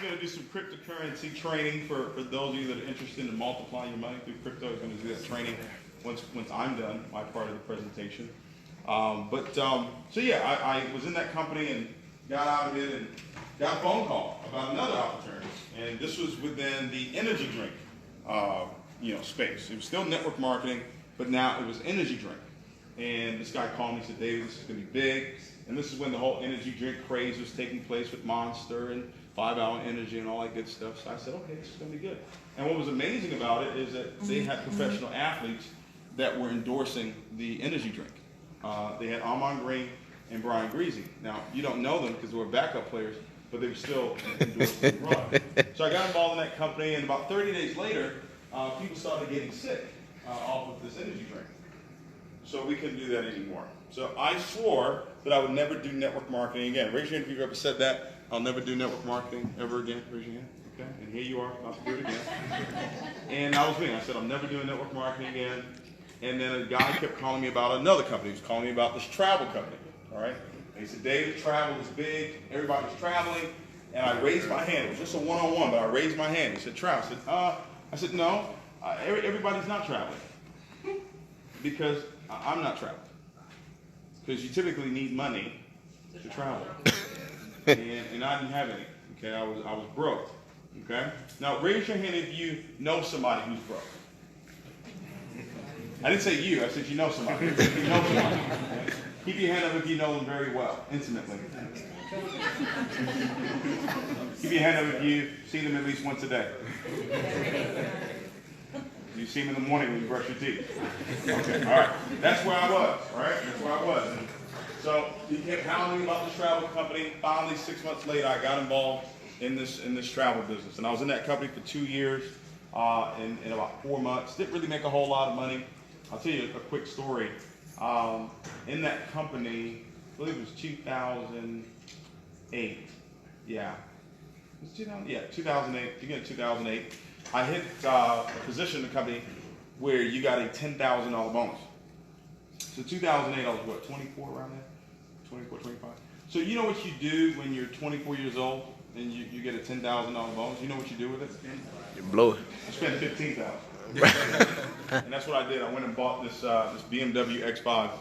actually going to do some cryptocurrency training for those of you that are interested in multiplying your money through crypto. I'm going to do that training once I'm done, my part of the presentation. So yeah, I was in that company and got out of it and got a phone call about another opportunity. And this was within the energy drink space. It was still network marketing, but now it was energy drink. And this guy called me and said, David, this is going to be big. And this is when the whole energy drink craze was taking place with Monster and 5 Hour Energy and all that good stuff. So I said, okay, this is going to be good. And what was amazing about it is that they had professional athletes that were endorsing the energy drink. They had Armand Green and Brian Greasy. Now, you don't know them because they were backup players, but they were still endorsing the product. So I got involved in that company, and about 30 days later, people started getting sick off of this energy drink. So we couldn't do that anymore. So I swore that I would never do network marketing again. Raise your hand if you've ever said that. I'll never do network marketing ever again. Raise your hand. Okay. And here you are, about to do it again. And that was me. I said, I'm never doing network marketing again. And then a guy kept calling me about another company. He was calling me about this travel company. All right. And he said, David, travel is big. Everybody's traveling. And I raised my hand. It was just a one-on-one, but I raised my hand. He said, travel. I said, no, everybody's not traveling. Because I'm not traveling. Because you typically need money to travel. And I didn't have any. Okay, I was broke. Okay? Now raise your hand if you know somebody who's broke. I didn't say you, I said you know somebody. If you know somebody. Okay? Keep your hand up if you know them very well, intimately. Keep your hand up if you see them at least once a day. You see them in the morning when you brush your teeth. Okay, all right. That's where I was, all right? That's where I was. And so he kept hounding me about this travel company. Finally, 6 months later, I got involved in this travel business. And I was in that company for 2 years, in about 4 months. Didn't really make a whole lot of money. I'll tell you a quick story. In that company, I believe it was 2008. Yeah. It was 2008. Beginning of 2008. I hit a position in the company where you got a $10,000 bonus. So 2008, I was what, 24 around there? 24, 25. So you know what you do when you're 24 years old and you get a $10,000 bonus? You know what you do with it? You blow it. You spend $15,000. And that's what I did. I went and bought this BMW X5.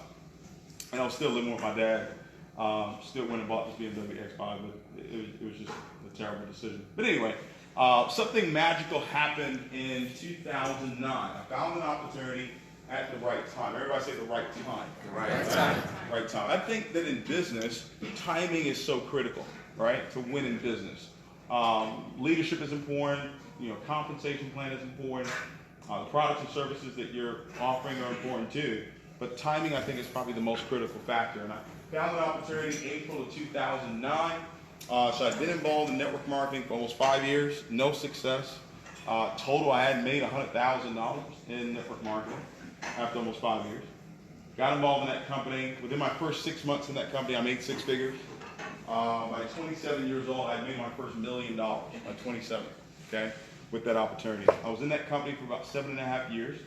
And I was still living with my dad. Still went and bought this BMW X5, but it was just a terrible decision. But anyway, something magical happened in 2009. I found an opportunity at the right time. Everybody say the right time. The right time. Right time. I think that in business, timing is so critical, right? To win in business. Leadership is important. Compensation plan is important. The products and services that you're offering are important too. But timing, I think, is probably the most critical factor. And I found an opportunity in April of 2009. So I've been involved in network marketing for almost 5 years, no success. Total, I had made $100,000 in network marketing after almost 5 years. Got involved in that company. Within my first 6 months in that company, I made 6 figures. By 27 years old, I made my first $1 million by 27, okay, with that opportunity. I was in that company for about 7.5 years.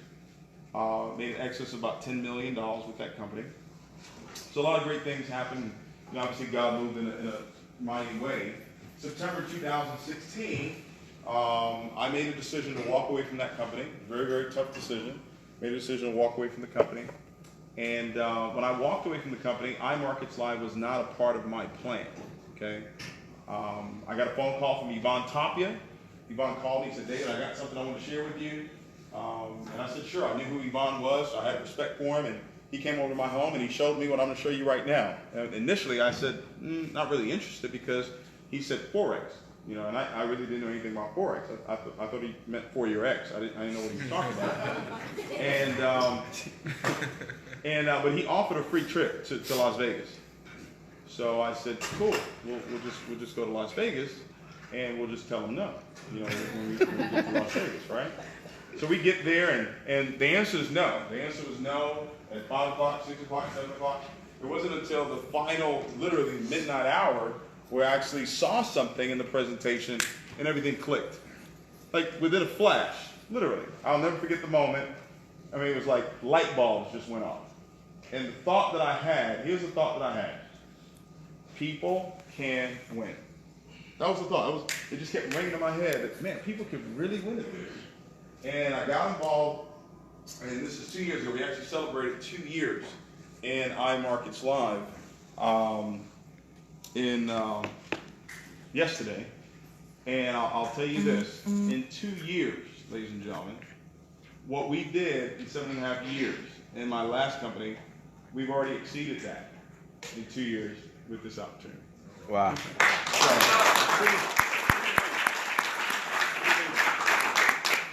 Made an excess of about $10 million with that company. So a lot of great things happened. Obviously, God moved in a mighty way. September 2016, I made a decision to walk away from that company. Very, very tough decision. Made a decision to walk away from the company. And when I walked away from the company, iMarkets Live was not a part of my plan. Okay. I got a phone call from Yvonne Tapia. Yvonne called me and said, David, I got something I want to share with you. And I said, sure. I knew who Yvonne was. So I had respect for him. And he came over to my home and he showed me what I'm going to show you right now. And initially I said, not really interested, because he said Forex, and I really didn't know anything about Forex. I thought he meant for your ex. I didn't know what he was talking about. But he offered a free trip to Las Vegas. So I said, cool. We'll just go to Las Vegas and we'll just tell him no. When we get to Las Vegas, right? So we get there and the answer is no. The answer was no. At 5 o'clock, 6 o'clock, 7 o'clock. It wasn't until the final, literally midnight hour, where I actually saw something in the presentation and everything clicked. Like within a flash, literally. I'll never forget the moment. I mean, it was like light bulbs just went off. And the thought that I had, here's the thought that I had. People can win. That was the thought. It just kept ringing in my head that, man, people could really win at this. And I got involved, and this is 2 years ago. We actually celebrated 2 years in iMarkets Live yesterday. And I'll tell you this, in 2 years, ladies and gentlemen, what we did in 7.5 years in my last company, we've already exceeded that in 2 years with this opportunity. Wow.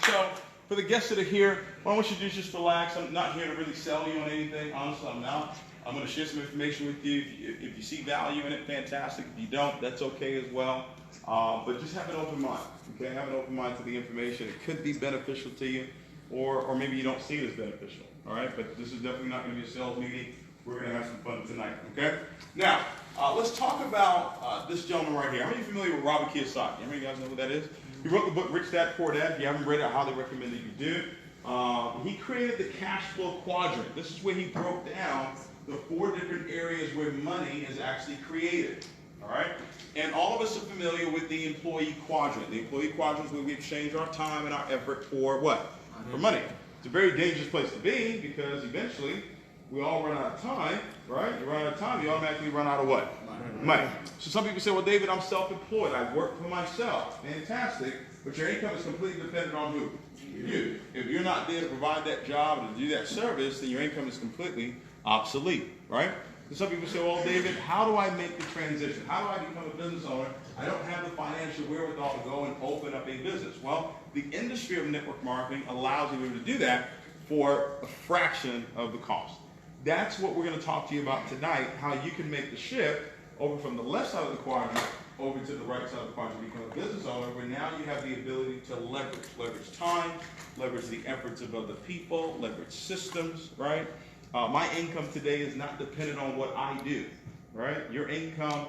So, for the guests that are here, what I want you to do is just relax. I'm not here to really sell you on anything. Honestly, I'm not. I'm going to share some information with you. If you see value in it, fantastic. If you don't, that's okay as well. But just have an open mind. Okay, have an open mind to the information. It could be beneficial to you, or maybe you don't see it as beneficial. All right, but this is definitely not going to be a sales meeting. We're going to have some fun tonight. Okay. Now, let's talk about this gentleman right here. How many are familiar with Robert Kiyosaki? How many of you guys know who that is? He wrote the book Rich Dad Poor Dad. If you haven't read it, I highly recommend that you do. He created the cash flow quadrant. This is where he broke down the 4 different areas where money is actually created. All right? And all of us are familiar with the employee quadrant. The employee quadrant is where we exchange our time and our effort for what? For money. It's a very dangerous place to be because eventually we all run out of time, right? You run out of time, you automatically run out of what? Money. So some people say, well, David, I'm self-employed. I work for myself. Fantastic. But your income is completely dependent on who? You. If you're not there to provide that job and to do that service, then your income is completely obsolete, right? And some people say, well, David, how do I make the transition? How do I become a business owner? I don't have the financial wherewithal to go and open up a business. Well, the industry of network marketing allows you to do that for a fraction of the cost. That's what we're going to talk to you about tonight, how you can make the shift over from the left side of the quadrant over to the right side of the quadrant, become a business owner, where now you have the ability to leverage time, leverage the efforts of other people, leverage systems, right? My income today is not dependent on what I do, right? Your income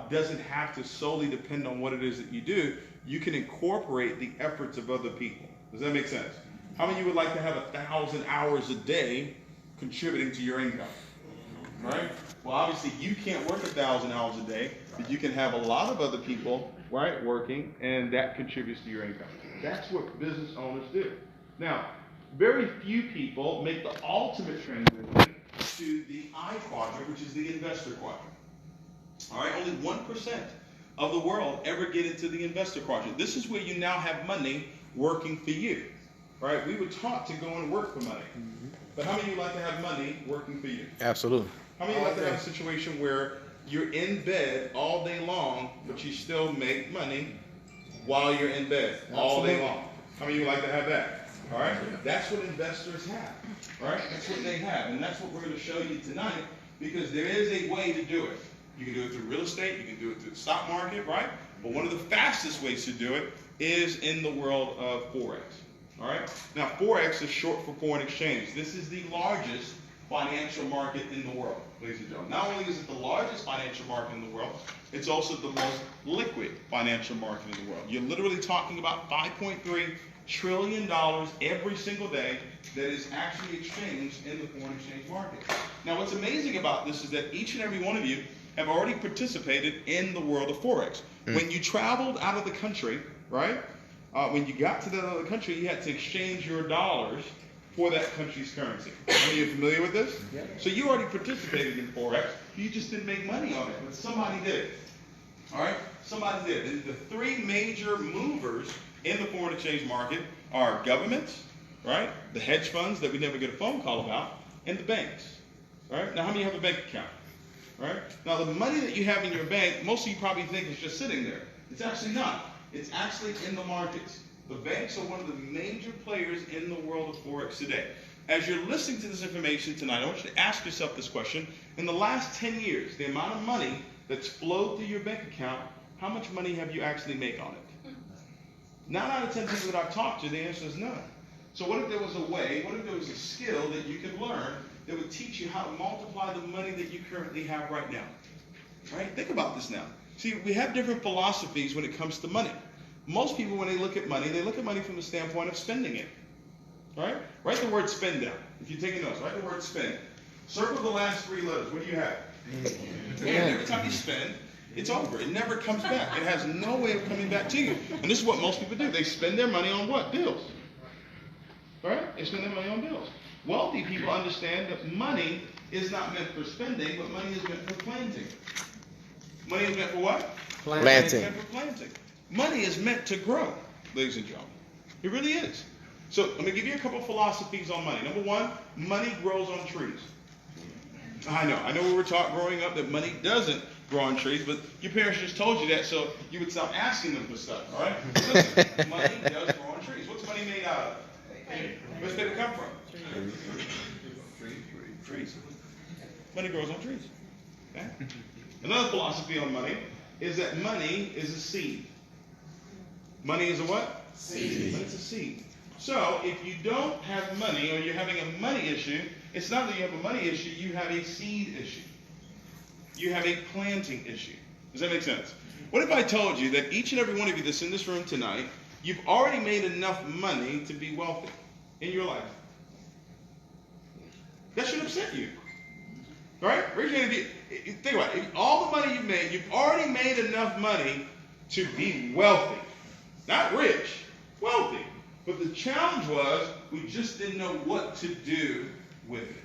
doesn't have to solely depend on what it is that you do. You can incorporate the efforts of other people. Does that make sense? How many of you would like to have 1,000 hours a day contributing to your income? Right? Well, obviously you can't work 1,000 hours a day, but you can have a lot of other people, right, working, and that contributes to your income. That's what business owners do. Now, very few people make the ultimate transition to the I quadrant, which is the investor quadrant. All right, only 1% of the world ever get into the investor quadrant. This is where you now have money working for you. Right? We were taught to go and work for money. But how many of you like to have money working for you? Absolutely. How many of you like to have a situation where you're in bed all day long, but you still make money while you're in bed all day long? How many of you like to have that? All right? That's what investors have. All right? That's what they have. And that's what we're going to show you tonight, because there is a way to do it. You can do it through real estate. You can do it through the stock market, right? But one of the fastest ways to do it is in the world of Forex. All right? Now, Forex is short for foreign exchange. This is the largest financial market in the world, ladies and gentlemen. Not only is it the largest financial market in the world, it's also the most liquid financial market in the world. You're literally talking about $5.3 trillion every single day that is actually exchanged in the foreign exchange market. Now, what's amazing about this is that each and every one of you have already participated in the world of Forex. When you traveled out of the country, right? When you got to that other country, you had to exchange your dollars for that country's currency. Are you familiar with this? Yeah. So you already participated in Forex. You just didn't make money on it, but somebody did. All right? Somebody did. And the 3 major movers in the foreign exchange market are governments, right? The hedge funds that we never get a phone call about, and the banks. All right? Now, how many have a bank account? Right? Now, the money that you have in your bank, most of you probably think is just sitting there. It's actually not. It's actually in the markets. The banks are one of the major players in the world of Forex today. As you're listening to this information tonight, I want you to ask yourself this question. In the last 10 years, the amount of money that's flowed through your bank account, how much money have you actually made on it? 9 out of 10 people that I've talked to, the answer is none. So what if there was a way, what if there was a skill that you could learn that would teach you how to multiply the money that you currently have right now? Right? Think about this now. See, we have different philosophies when it comes to money. Most people, when they look at money from the standpoint of spending it. Right? Write the word spend down. If you're taking notes, write the word spend. Circle the last 3 letters. What do you have? And every time you spend, It's over. It never comes back. It has no way of coming back to you. And this is what most people do. They spend their money on what? Bills. Right? They spend their money on bills. Wealthy people understand that money is not meant for spending, but money is meant for planting. Money is meant for what? Planting. Money is meant for planting. Money is meant to grow, ladies and gentlemen. It really is. So let me give you a couple of philosophies on money. Number one, money grows on trees. I know we were taught growing up that money doesn't grow on trees, but your parents just told you that so you would stop asking them for stuff, all right? Listen, money does grow on trees. What's money made out of? Where's paper come from? Trees. Money grows on trees. Okay? Another philosophy on money is that money is a seed. Money is a what? Seed. It's a seed. So if you don't have money or you're having a money issue, it's not that you have a money issue, you have a seed issue. You have a planting issue. Does that make sense? What if I told you that each and every one of you that's in this room tonight, you've already made enough money to be wealthy in your life? That should upset you. Right? Raise your hand if you think about it. All the money you've made, you've already made enough money to be wealthy. Not rich, wealthy. But the challenge was we just didn't know what to do with it.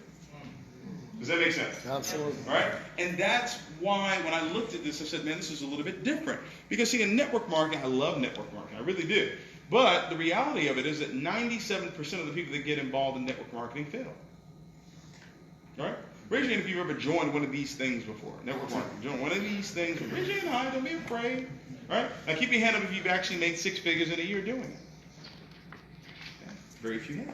Does that make sense? Absolutely. All right? And that's why when I looked at this, I said, man, this is a little bit different. Because see, in network marketing, I love network marketing. I really do. But the reality of it is that 97% of the people that get involved in network marketing fail. All right? Raise your hand if you've ever joined one of these things before. Network marketing. Join one of these things. Raise your hand high. Don't be afraid. All right? Now keep your hand up if you've actually made 6 figures in a year doing it. Okay? Very few have.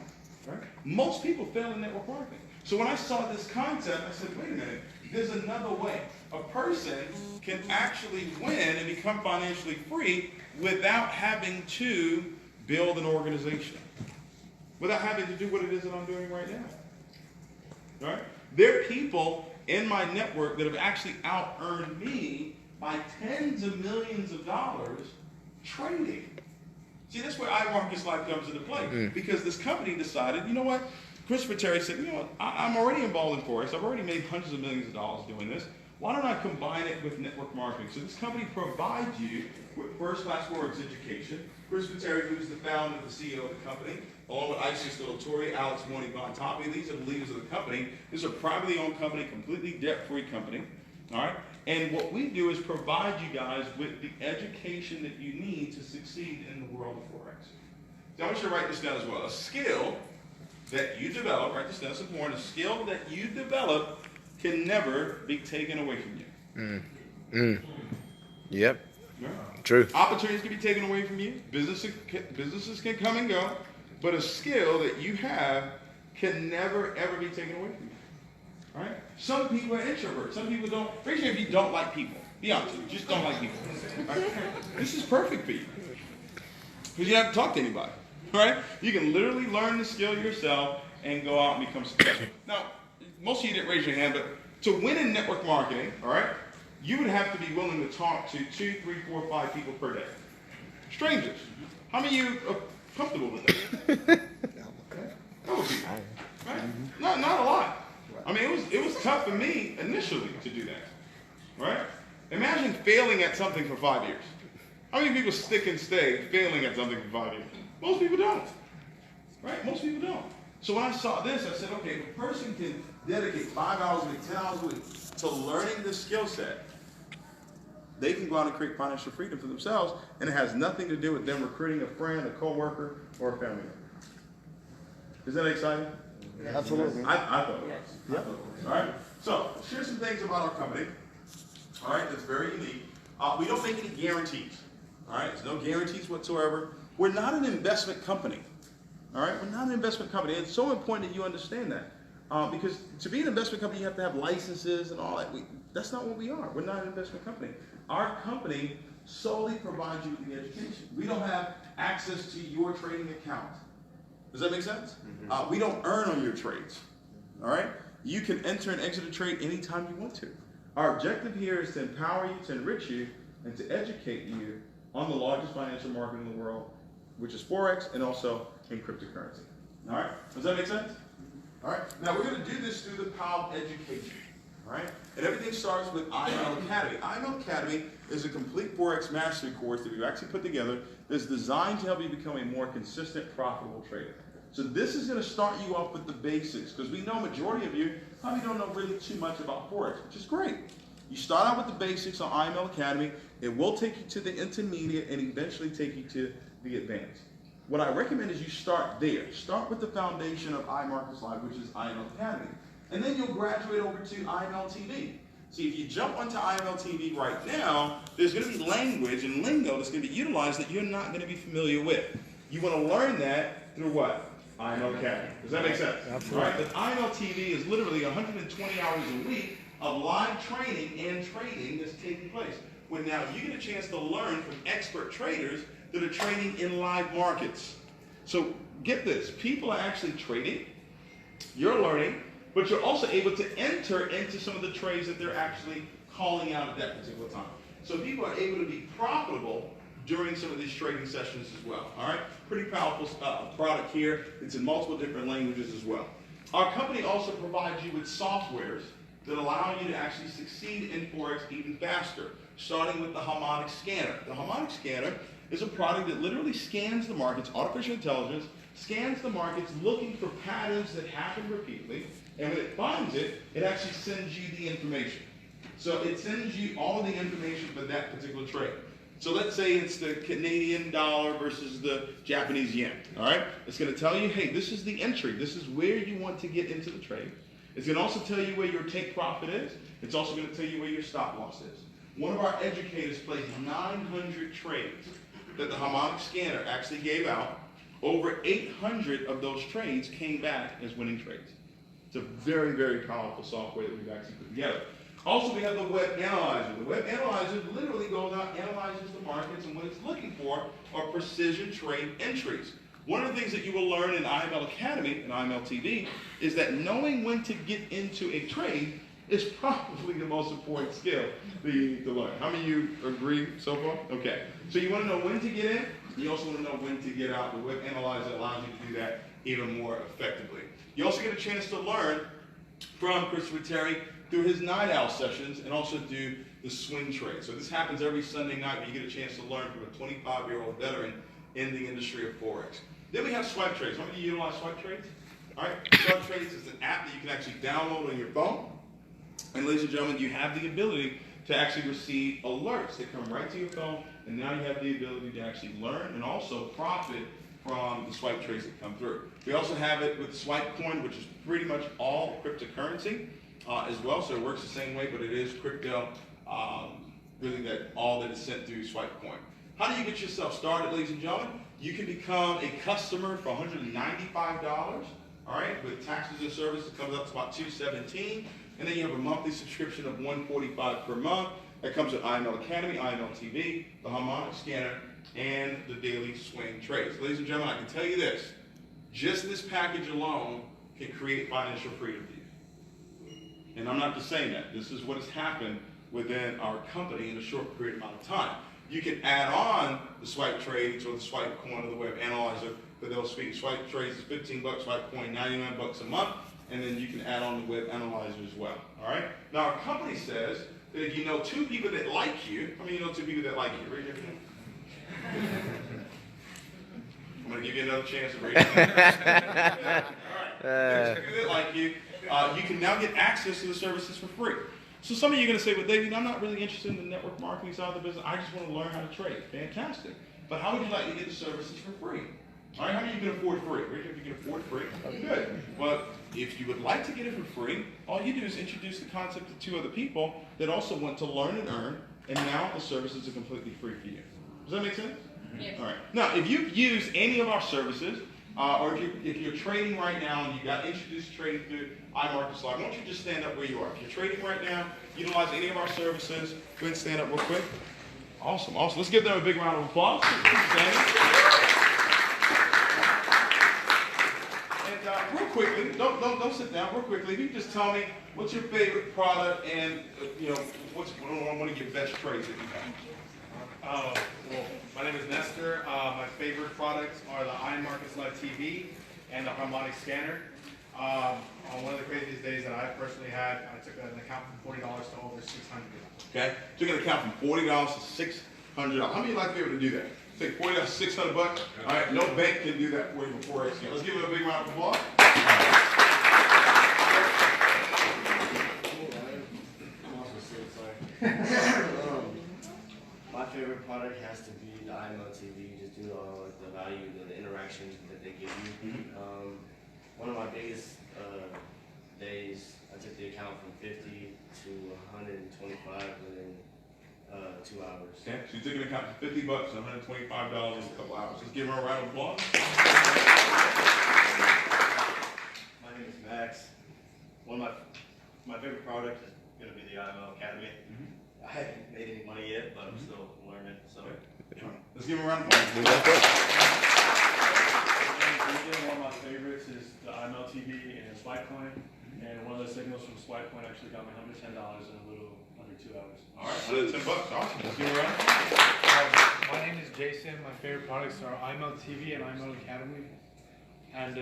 All right? Most people fail in network marketing. So when I saw this concept, I said, wait a minute. There's another way. A person can actually win and become financially free without having to build an organization. Without having to do what it is that I'm doing right now. All right? There are people in my network that have actually out-earned me by tens of millions of dollars trading. See, that's where iMarket's life comes into play. Because this company decided, you know what? Christopher Terry said, you know what? I'm already involved in Forex. I've already made hundreds of millions of dollars doing this. Why don't I combine it with network marketing? So this company provides you with first-class Forex education. Christopher Terry, who's the founder and the CEO of the company, along with Isis Delatorre, Alex Bontopi, these are the leaders of the company. This is a privately owned company, completely debt-free company. All right? And what we do is provide you guys with the education that you need to succeed in the world of Forex. So I want you to write this down as well. A skill that you develop, write this down, it's important, a skill that you develop can never be taken away from you. Yep. Right? True. Opportunities can be taken away from you. Businesses can come and go. But a skill that you have can never, ever be taken away from you. All right? Some people are introverts. Some people don't. Raise your hand if you don't like people. Be honest with you. Just don't like people. All right? This is perfect for you. Because you don't have to talk to anybody. All right? You can literally learn the skill yourself and go out and become successful. Now, most of you didn't raise your hand, but to win in network marketing, all right, you would have to be willing to talk to 2, 3, 4, 5 people per day. Strangers. How many of you are comfortable with that? Couple people. Right? Not a lot. I mean, it was tough for me initially to do that. Right? Imagine failing at something for 5 years. How many people stick and stay failing at something for 5 years? Most people don't. Right? Most people don't. So when I saw this, I said, okay, if a person can dedicate 5 hours a week, 10 hours a week to learning this skill set, they can go out and create financial freedom for themselves, and it has nothing to do with them recruiting a friend, a coworker, or a family member. Is that exciting? Absolutely. I thought it was. Yeah. All right. So here's some things about our company. All right, that's very unique. We don't make any guarantees. All right, there's no guarantees whatsoever. We're not an investment company. All right, we're not an investment company. It's so important that you understand that. Because to be an investment company, you have to have licenses and all that. That's not what we are. We're not an investment company. Our company solely provides you with the education. We don't have access to your trading account. Does that make sense? We don't earn on your trades. All right? You can enter and exit a trade anytime you want to. Our objective here is to empower you, to enrich you, and to educate you on the largest financial market in the world, which is Forex and also in cryptocurrency. All right? Does that make sense? All right? Now, we're going to do this through the power of education. All right? And everything starts with IML Academy. IML Academy is a complete Forex mastery course that we've actually put together that's designed to help you become a more consistent, profitable trader. So this is going to start you off with the basics, because we know majority of you probably don't know really too much about Forex, which is great. You start out with the basics on IML Academy. It will take you to the intermediate and eventually take you to the advanced. What I recommend is you start there. Start with the foundation of iMarkets Live, which is IML Academy. And then you'll graduate over to IML TV. See, if you jump onto IML TV right now, there's going to be language and lingo that's going to be utilized that you're not going to be familiar with. You want to learn that through what? IML Academy. Does that make sense? Absolutely. All right, but IML TV is literally 120 hours a week of live training and trading that's taking place. When now you get a chance to learn from expert traders that are trading in live markets. So get this, people are actually trading, you're learning, but you're also able to enter into some of the trades that they're actually calling out at that particular time. So people are able to be profitable during some of these trading sessions as well. All right, pretty powerful product here. It's in multiple different languages as well. Our company also provides you with softwares that allow you to actually succeed in Forex even faster, starting with the Imonitie scanner. The Imonitie scanner is a product that literally scans the markets, artificial intelligence, scans the markets looking for patterns that happen repeatedly, and when it finds it, it actually sends you the information. So it sends you all the information for that particular trade. So let's say it's the Canadian dollar versus the Japanese yen, all right? It's going to tell you, hey, this is the entry. This is where you want to get into the trade. It's going to also tell you where your take profit is. It's also going to tell you where your stop loss is. One of our educators placed 900 trades that the Imonitie scanner actually gave out. Over 800 of those trades came back as winning trades. It's a very, very powerful software that we've actually put together. Also, we have the web analyzer. The web analyzer literally goes out, analyzes the markets, and what it's looking for are precision trade entries. One of the things that you will learn in IML Academy and IML TV is that knowing when to get into a trade is probably the most important skill that you need to learn. How many of you agree so far? Okay. So you want to know when to get in. You also want to know when to get out. The web analyzer allows you to do that even more effectively. You also get a chance to learn from Christopher Terry through his night owl sessions and also do the swing trade. So this happens every Sunday night where you get a chance to learn from a 25-year-old veteran in the industry of Forex. Then we have swipe trades. How many of you utilize swipe trades? All right, swipe trades is an app that you can actually download on your phone. And ladies and gentlemen, you have the ability to actually receive alerts that come right to your phone, and now you have the ability to actually learn and also profit from the swipe trades that come through. We also have it with Swipe Coin, which is pretty much all cryptocurrency as well, so it works the same way, but it is crypto, really all that is sent through Swipe Coin. How do you get yourself started, ladies and gentlemen? You can become a customer for $195, all right, with taxes and service, it comes up to about $217, and then you have a monthly subscription of $145 per month. That comes with IML Academy, IML TV, the Imonitie scanner, and the daily swing trades. Ladies and gentlemen, I can tell you this, just this package alone can create financial freedom for you. And I'm not just saying that. This is what has happened within our company in a short period amount of time. You can add on the swipe trades or the swipe coin or the web analyzer for those fees. Swipe trades is $15, swipe coin $99 a month, and then you can add on the web analyzer as well. All right? Now our company says that if you know two people that like you, how many of you know two people that like you? Raise your hand. I'm going to give you another chance to raise your hand. All right. Two people that like you, you can now get access to the services for free. So some of you are going to say, well, David, I'm not really interested in the network marketing side of the business. I just want to learn how to trade. Fantastic. But how would you like to get the services for free? All right, how many of you can afford free? Raise your hand if you can afford free. Good. Well, if you would like to get it for free, all you do is introduce the concept to two other people that also want to learn and earn, and now the services are completely free for you. Does that make sense? Yes. All right. Now, if you've used any of our services, or if you're trading right now and you got introduced to trading through iMarkets Live, why don't you just stand up where you are? If you're trading right now, utilize any of our services, go ahead and stand up real quick. Awesome, awesome. Let's give them a big round of applause. And real quickly, don't sit down. Real quickly, if you can just tell me what's your favorite product and what's one of your best trades that you have. Well, my name is Nestor. My favorite products are the iMarkets Live TV and the Imonitie scanner. On one of the craziest days that I personally had, I took an account from $40 to over $600. Okay, took an account from $40 to $600. How many of you like to be able to do that? Take $40 to $600 bucks. All right, no bank can do that for you before it's here. Let's give it a big round of applause. My favorite product has to be the Imonitie, just due to the value, the interaction that they give you. One of my biggest days, I took the account from 50 to 125 within 2 hours. Okay, so you took an account for $50 bucks, $125 in a couple hours. Let's give her a round of applause. My name is Max. One of my favorite product is going to be the IML Academy. I haven't made any money yet, but I'm still learning. So let's give him a round of applause. One of my favorites is the IML TV and Swipecoin, and one of the signals from Swipecoin actually got me $110 in a little under 2 hours. All right, $110 bucks, awesome. Let's give him a round. My name is Jason. My favorite products are IML TV and IML Academy. And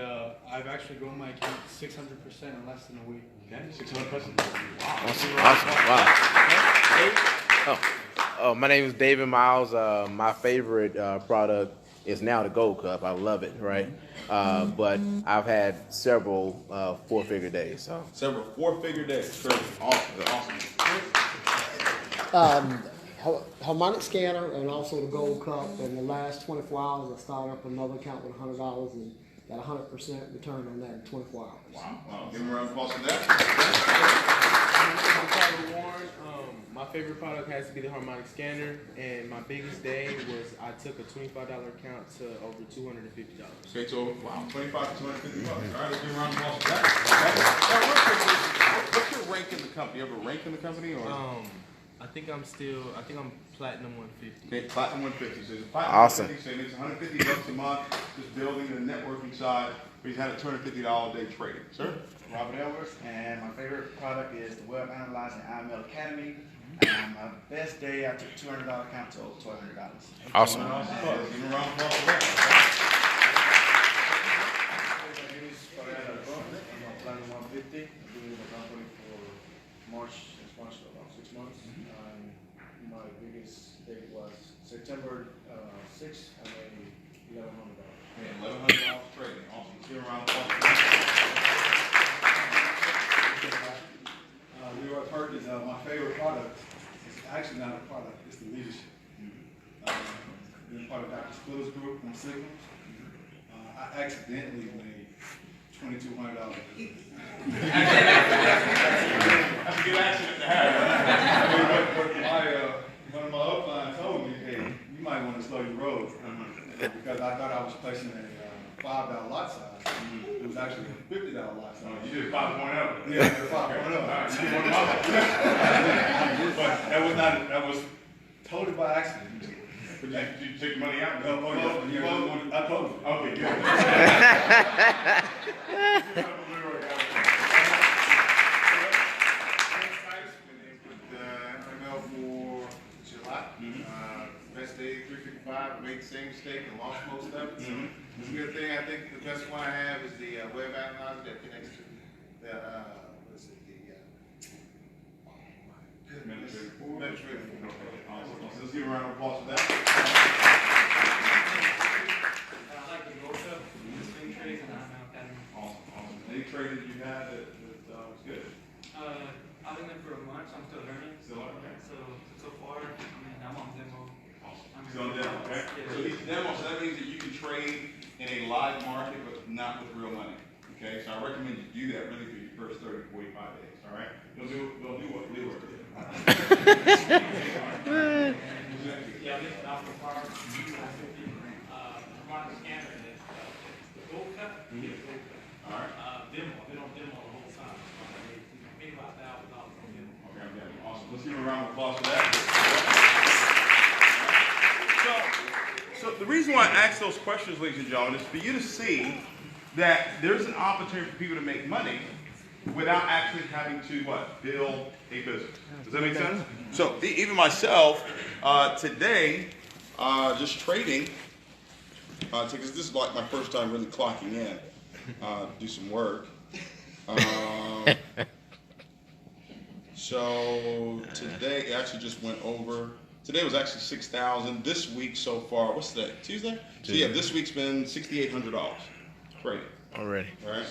I've actually grown my account 600% in less than a week. Okay, 600%. Wow. Awesome. Wow. My name is David Miles. My favorite product is now the Gold Cup. I love it, right? But I've had several 4-figure days. So Several 4-figure days. Awesome. Harmonic scanner and also the Gold Cup. In the last 24 hours, I started up another account with $100 and got 100% return on that in 24 hours. Wow. Give him a round of applause for that. My favorite product has to be the harmonic scanner, and my biggest day was I took a $25 account to over $250. Okay, so wow, $25 to $250. All right, let's give a round of applause for that. What's your rank in the company? You have a rank in the company, or? I think I'm platinum 150. Okay, platinum 150. So it's platinum Awesome. 150, so it's $150 a month, just building the networking side. But he's had a $250 a day trading. Sir? Robert Elvers, and my favorite product is the Web Analyzing IML Academy. My best day, I took $200 account to over $1,200. awesome. Give him a round of applause for that. My name is I'm on Platinum 150. I've been in the company for since March, about 6 months. My biggest day was September 6th. I made $1,100. $1,100 trading. Awesome. Let's give him a round of applause for that. Leroy Perkins, my favorite product is actually not a product, it's the leadership. Being part of Dr. Spiller's group on Signals, I accidentally made $2,200. That's a good accident to have. One of my upline told me, hey, you might want to slow your roll, because I thought I was placing a $5 lot size. It was actually a $50 lot size. You did 5.0. Yeah, 5.0. But that was totally by accident. But did you take the money out? I told you. Okay, good. ML for July. Best day 355. Made the same mistake and lost most of it. So it's a good thing. I think the best one I have is the web analyzer that connects to the Administrative. Awesome. Let's give a round of applause for that. I like the Gold Cup, swing trades, and IML Academy. Awesome. Any trade that you had that was good? I've been there for a month, so I'm still learning. So far, I'm on demo. Awesome. Still on demo, okay? So these demos, so that means that you can trade in a live market, but not with real money. Okay, so I recommend you do that really for your first 30 to 45 days. All right, don't do what Youre did. Yeah, I missed off the park. Harmonic scanner is the Gold Cup. Gold Cup. All right. Demo. They don't demo the whole time. Maybe about $1,000 on demo. Okay, awesome. Let's give a round of applause for that. So the reason why I ask those questions, ladies and gentlemen, is for you to see that there's an opportunity for people to make money without actually having to build a business. Does that make sense? So even myself, today, just trading, because this is like my first time really clocking in, do some work. So today it actually just went over. Today was actually 6,000. This week so far, what's today? Tuesday? So yeah, this week's been $6,800. Great. Already. All right.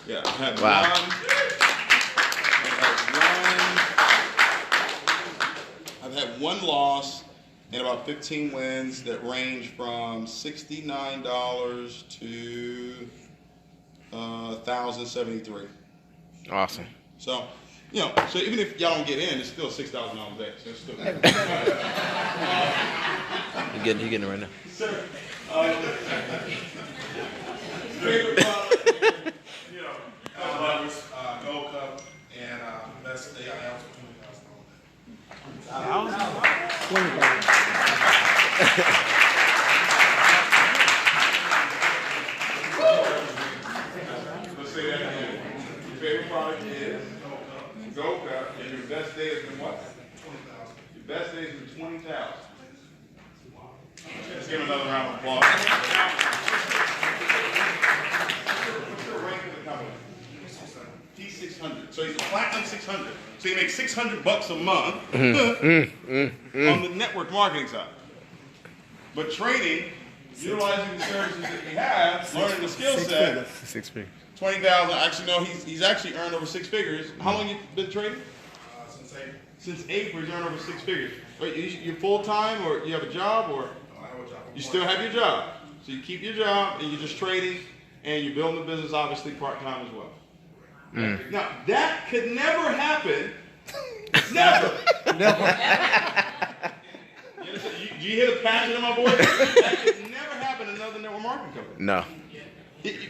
Yeah. I've had Wow. I've had one loss and about 15 wins that range from $69 to $1,073. Awesome. So, you know, so even if y'all don't get in, it's still $6,000 a day. So it's still You're getting it right now. Sir, favorite product, you know, Gold Cup, and best day I have for $20,000. Let's say that again. Your favorite product is Gold Cup, and your best day has been what? 20,000. Your best day has been 20,000. Let's give him another round of applause. What's the rank of the company? P600. So he's a platinum 600. So he makes $600 a month on the network marketing side. But trading, utilizing the services that we have, learning the skill set. 6 figures. 20,000. Actually, no, he's actually earned over 6 figures. How long you been trading? Since April. Since April, he's earned over 6 figures. Wait, you're full time, or you have a job, or I have a job. you still have your job? So you keep your job, and you're just trading, and you're building the business, obviously part time as well. Now that could never happen. Never. Do you hear the passion in my voice? That could never happen in another network marketing company. No.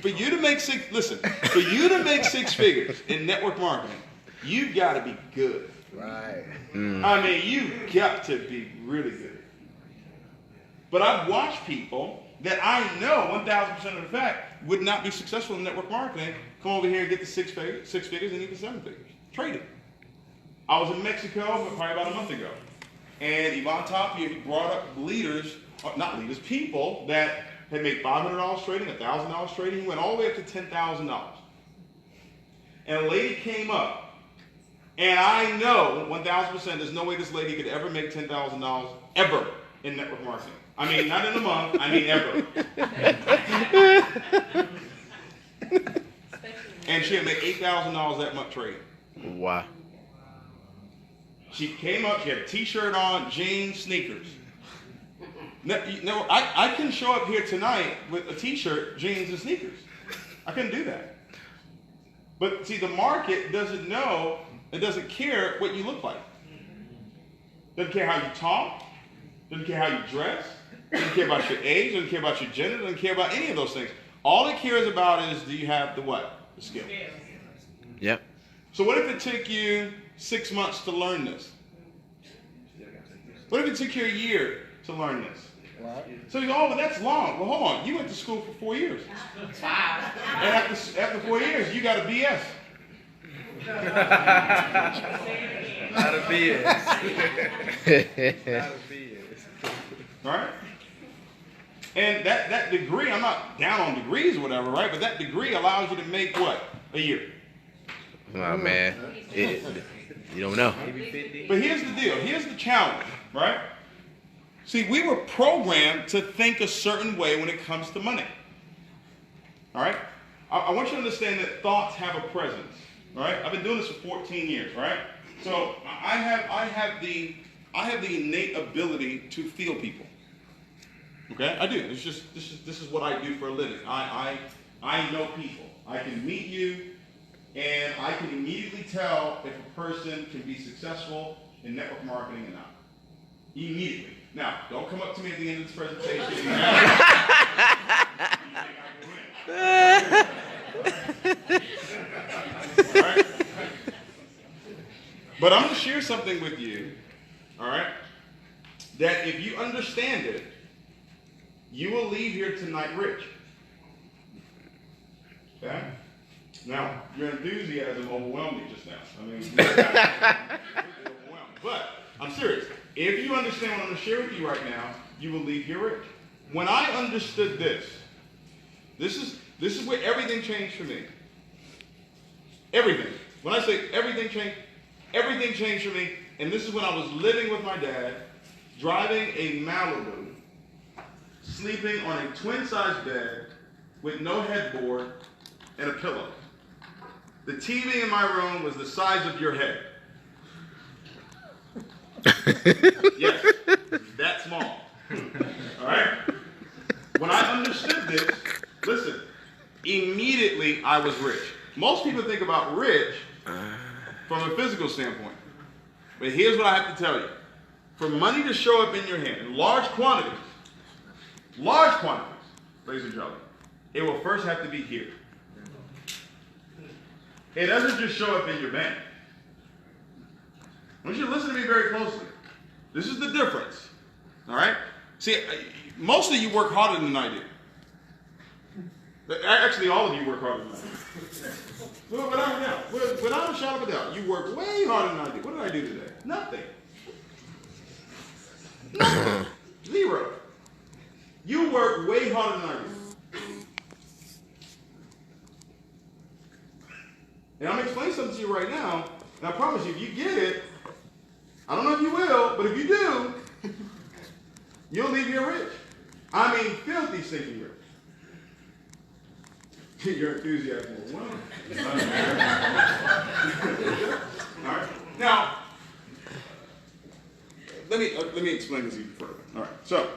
For you to make for you to make 6 figures in network marketing, you got to be good. Right. I mean, you got to be really good. But I've watched people that I know 1,000% of the fact would not be successful in network marketing come over here and get the 6 figures and even 7 figures. Trading. I was in Mexico probably about a month ago, and Imonitie brought up people that had made $500 trading, $1,000 trading. He went all the way up to $10,000. And a lady came up, and I know 1,000% there's no way this lady could ever make $10,000 ever in network marketing. I mean, not in a month, I mean ever. And she had made $8,000 that month trading. Wow. She came up, she had a t-shirt on, jeans, sneakers. No, I can show up here tonight with a t-shirt, jeans, and sneakers. I couldn't do that. But see, the market doesn't know, it doesn't care what you look like. Doesn't care how you talk, doesn't care how you dress, doesn't care about your age, doesn't care about your gender, doesn't care about any of those things. All it cares about is, do you have the what? The skill. Yep. So what if it took you 6 months to learn this? What if it took you a year to learn this? Right. So you go, oh, but that's long. Well, hold on. You went to school for 4 years. Wow. And after 4 years, you got a BS. Not a BS. Not a BS. Right? And that degree, I'm not down on degrees or whatever, right? But that degree allows you to make what? A year. Oh, man. You don't know. But here's the deal. Here's the challenge, right? See, we were programmed to think a certain way when it comes to money. All right? I want you to understand that thoughts have a presence. All right? I've been doing this for 14 years, right? So I have the innate ability to feel people. Okay? I do. It's just this is what I do for a living. I know people. I can meet you, and I can immediately tell if a person can be successful in network marketing or not. Immediately. Now, don't come up to me at the end of this presentation. All right? But I'm going to share something with you, all right, that if you understand it, you will leave here tonight rich. Okay? Now, your enthusiasm overwhelmed me just now. I mean, overwhelmed. But I'm serious. If you understand what I'm going to share with you right now, you will leave here rich. When I understood this is where everything changed for me. Everything. When I say everything changed for me. And this is when I was living with my dad, driving a Malibu, sleeping on a twin-size bed with no headboard and a pillow. The TV in my room was the size of your head. Yes, that small. All right? When I understood this, listen, immediately I was rich. Most people think about rich from a physical standpoint. But here's what I have to tell you. For money to show up in your hand, in large quantities, ladies and gentlemen, it will first have to be here. It doesn't just show up in your bank. I want you to listen to me very closely. This is the difference. All right? See, most of you work harder than I do. Actually, all of you work harder than I do. Without a shadow of a doubt, you work way harder than I do. What did I do today? Nothing. Nothing. Zero. You work way harder than I do. And I'm going to explain something to you right now, and I promise you, if you get it, I don't know if you will, but if you do, you'll leave here rich. I mean, filthy, stinking rich. Your enthusiasm is one. All right. Now, let me explain this even further. All right. So,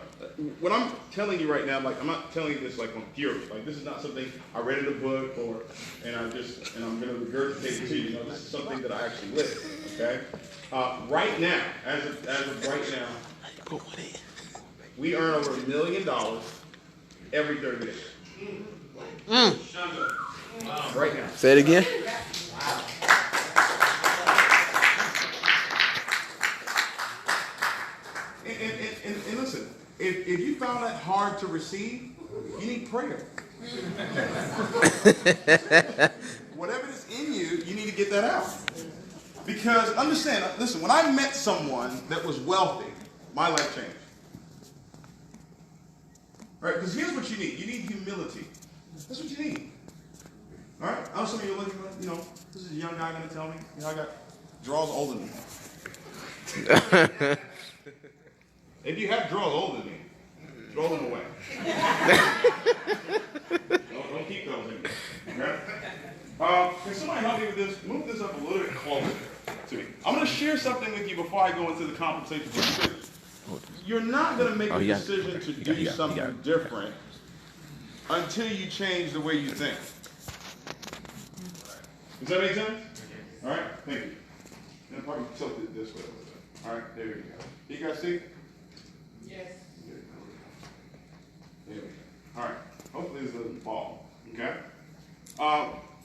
what I'm telling you right now, like I'm not telling you this like on fury. Like this is not something I read in a book and I'm going to regurgitate it to you. No, this is something that I actually live. Okay. Right now, as of right now, we earn over $1 million every 30 days. Right now. Say it again. And listen, if you found that hard to receive, you need prayer. Whatever is in you, you need to get that out. Because understand, listen, when I met someone that was wealthy, my life changed. Right? Because here's what you need. You need humility. That's what you need. All right? I know some of you are looking at, this is a young guy going to tell me, I got draws older than me. If you have draws older than me, throw them away. don't keep those in there. Okay? Can somebody help me with this? Move this up a little bit closer to me. I'm going to share something with you before I go into the compensation. You're not going to make a decision to do something different until you change the way you think. Does that make sense? All right, thank you. Then probably tilt it this way a little bit. All right, there we go. You guys see? Yes. There we go. All right. Hopefully this doesn't fall. Okay?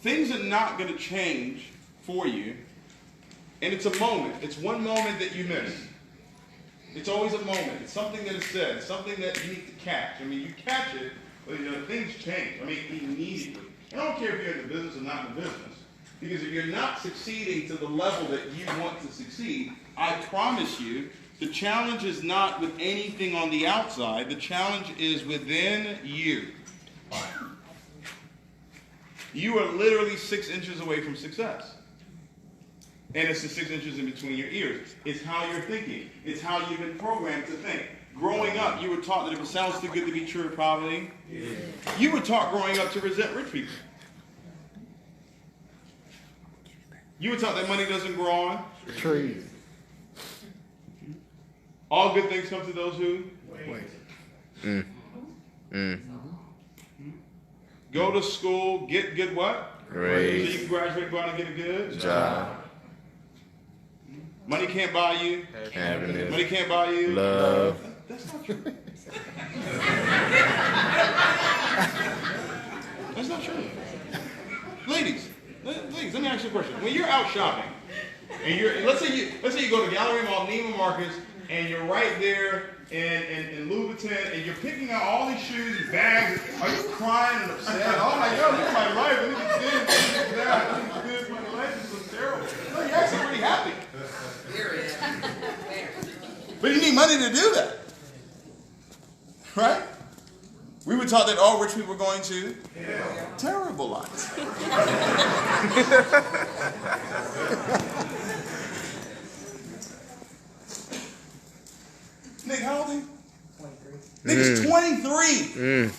Things are not going to change for you, and it's a moment. It's one moment that you miss. It's always a moment. It's something that is said. Something that you need to catch. I mean, you catch it, but things change. I mean, immediately. I don't care if you're in the business or not in the business. Because if you're not succeeding to the level that you want to succeed, I promise you, the challenge is not with anything on the outside. The challenge is within you. You are literally 6 inches away from success. And it's the 6 inches in between your ears. It's how you're thinking. It's how you've been programmed to think. Growing up, you were taught that if it sounds too good to be true, probably. Yeah. You were taught growing up to resent rich people. You were taught that money doesn't grow on trees. All good things come to those who wait. Go to school, get good what? Grades. So you can graduate and go out and get a good job. Money can't buy you happiness. Money can't buy you love. That's not true. That's not true. Ladies, let me ask you a question. When you're out shopping, and let's say you go to Gallery Mall, Neiman Marcus, and you're right there in Louis Vuitton, and you're picking out all these shoes and bags. Are you crying and upset? Oh my God, look at my life. Look at this, look at that. Look at this. My life is so terrible. No, you're actually pretty happy. But you need money to do that. Right? We were taught that all rich people were going to terrible lives. Nick, how old are you? 23. Nick's 23.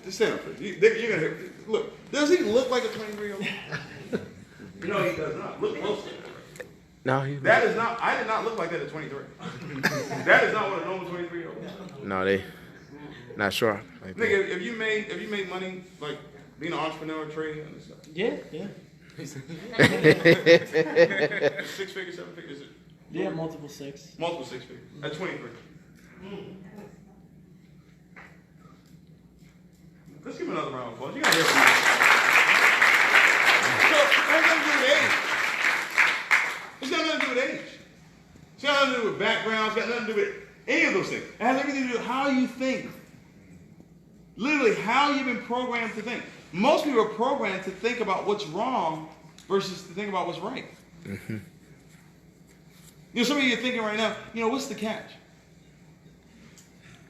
Just stand up for it. You're gonna hear. Look, does he look like a 23-year-old? No, he does not. Look closely. No, That is not. I did not look like that at 23. That is not what a normal 23-year-old is. no, they not sure. Like that. Nigga, have you made money like being an entrepreneur, trading, and stuff? Yeah. 6 figures, 7 figures. Yeah, multiple six. Multiple 6 figures at 23. Let's give him another round of applause. You gotta hear from me. So, that's nothing to do with age. It's got nothing to do with age. It's got nothing to do with background. It's got nothing to do with any of those things. It has everything to do with how you think. Literally, how you've been programmed to think. Most people are programmed to think about what's wrong versus to think about what's right. Mm-hmm. You know, some of you are thinking right now, you know, what's the catch?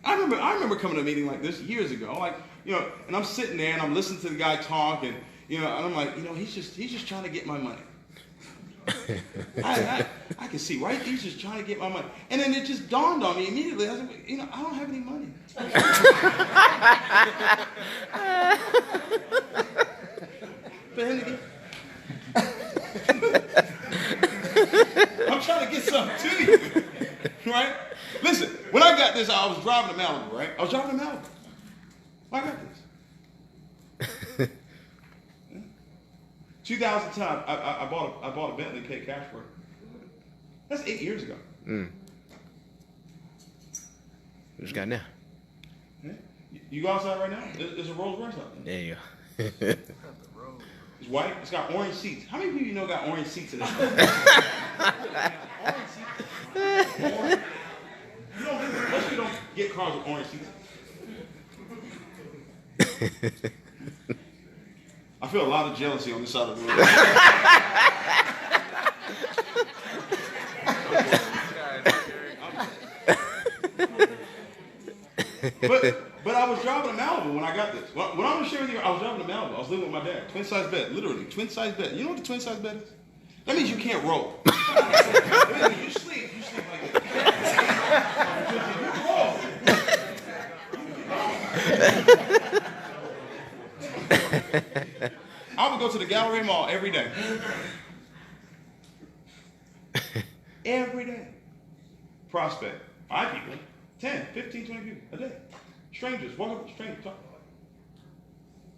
I remember coming to a meeting like this years ago, like, you know, and I'm sitting there and I'm listening to the guy talk, and you know, and I'm like, you know, he's just trying to get my money. I can see, right? He's just trying to get my money. And then it just dawned on me immediately. I was like, you know, I don't have any money. For him to get. I'm trying to get something to you. Right? Listen, when I got this, I was driving to Malibu, right? I was driving to Malibu. I got this. 2010, I bought a Bentley, paid cash for it. That's 8 years ago. What you got now? Yeah. You go outside right now? There's a Rolls Royce out there. There you go. It's white. It's got orange seats. How many people you know got orange seats in this car? Orange seats. Orange. Most people don't get cars with orange seats. I feel a lot of jealousy on this side of the room. But I was driving to Malibu when I got this. What I'm going to share with you, I was driving to Malibu. I was living with my dad. Twin size bed, literally twin size bed. You know what the twin size bed is? That means you can't roll. You sleep like that. I would go to the Gallery Mall every day. Every day. Prospect. 5 people. 10, 15, 20 people a day. Strangers. Walk up to strangers. Talk.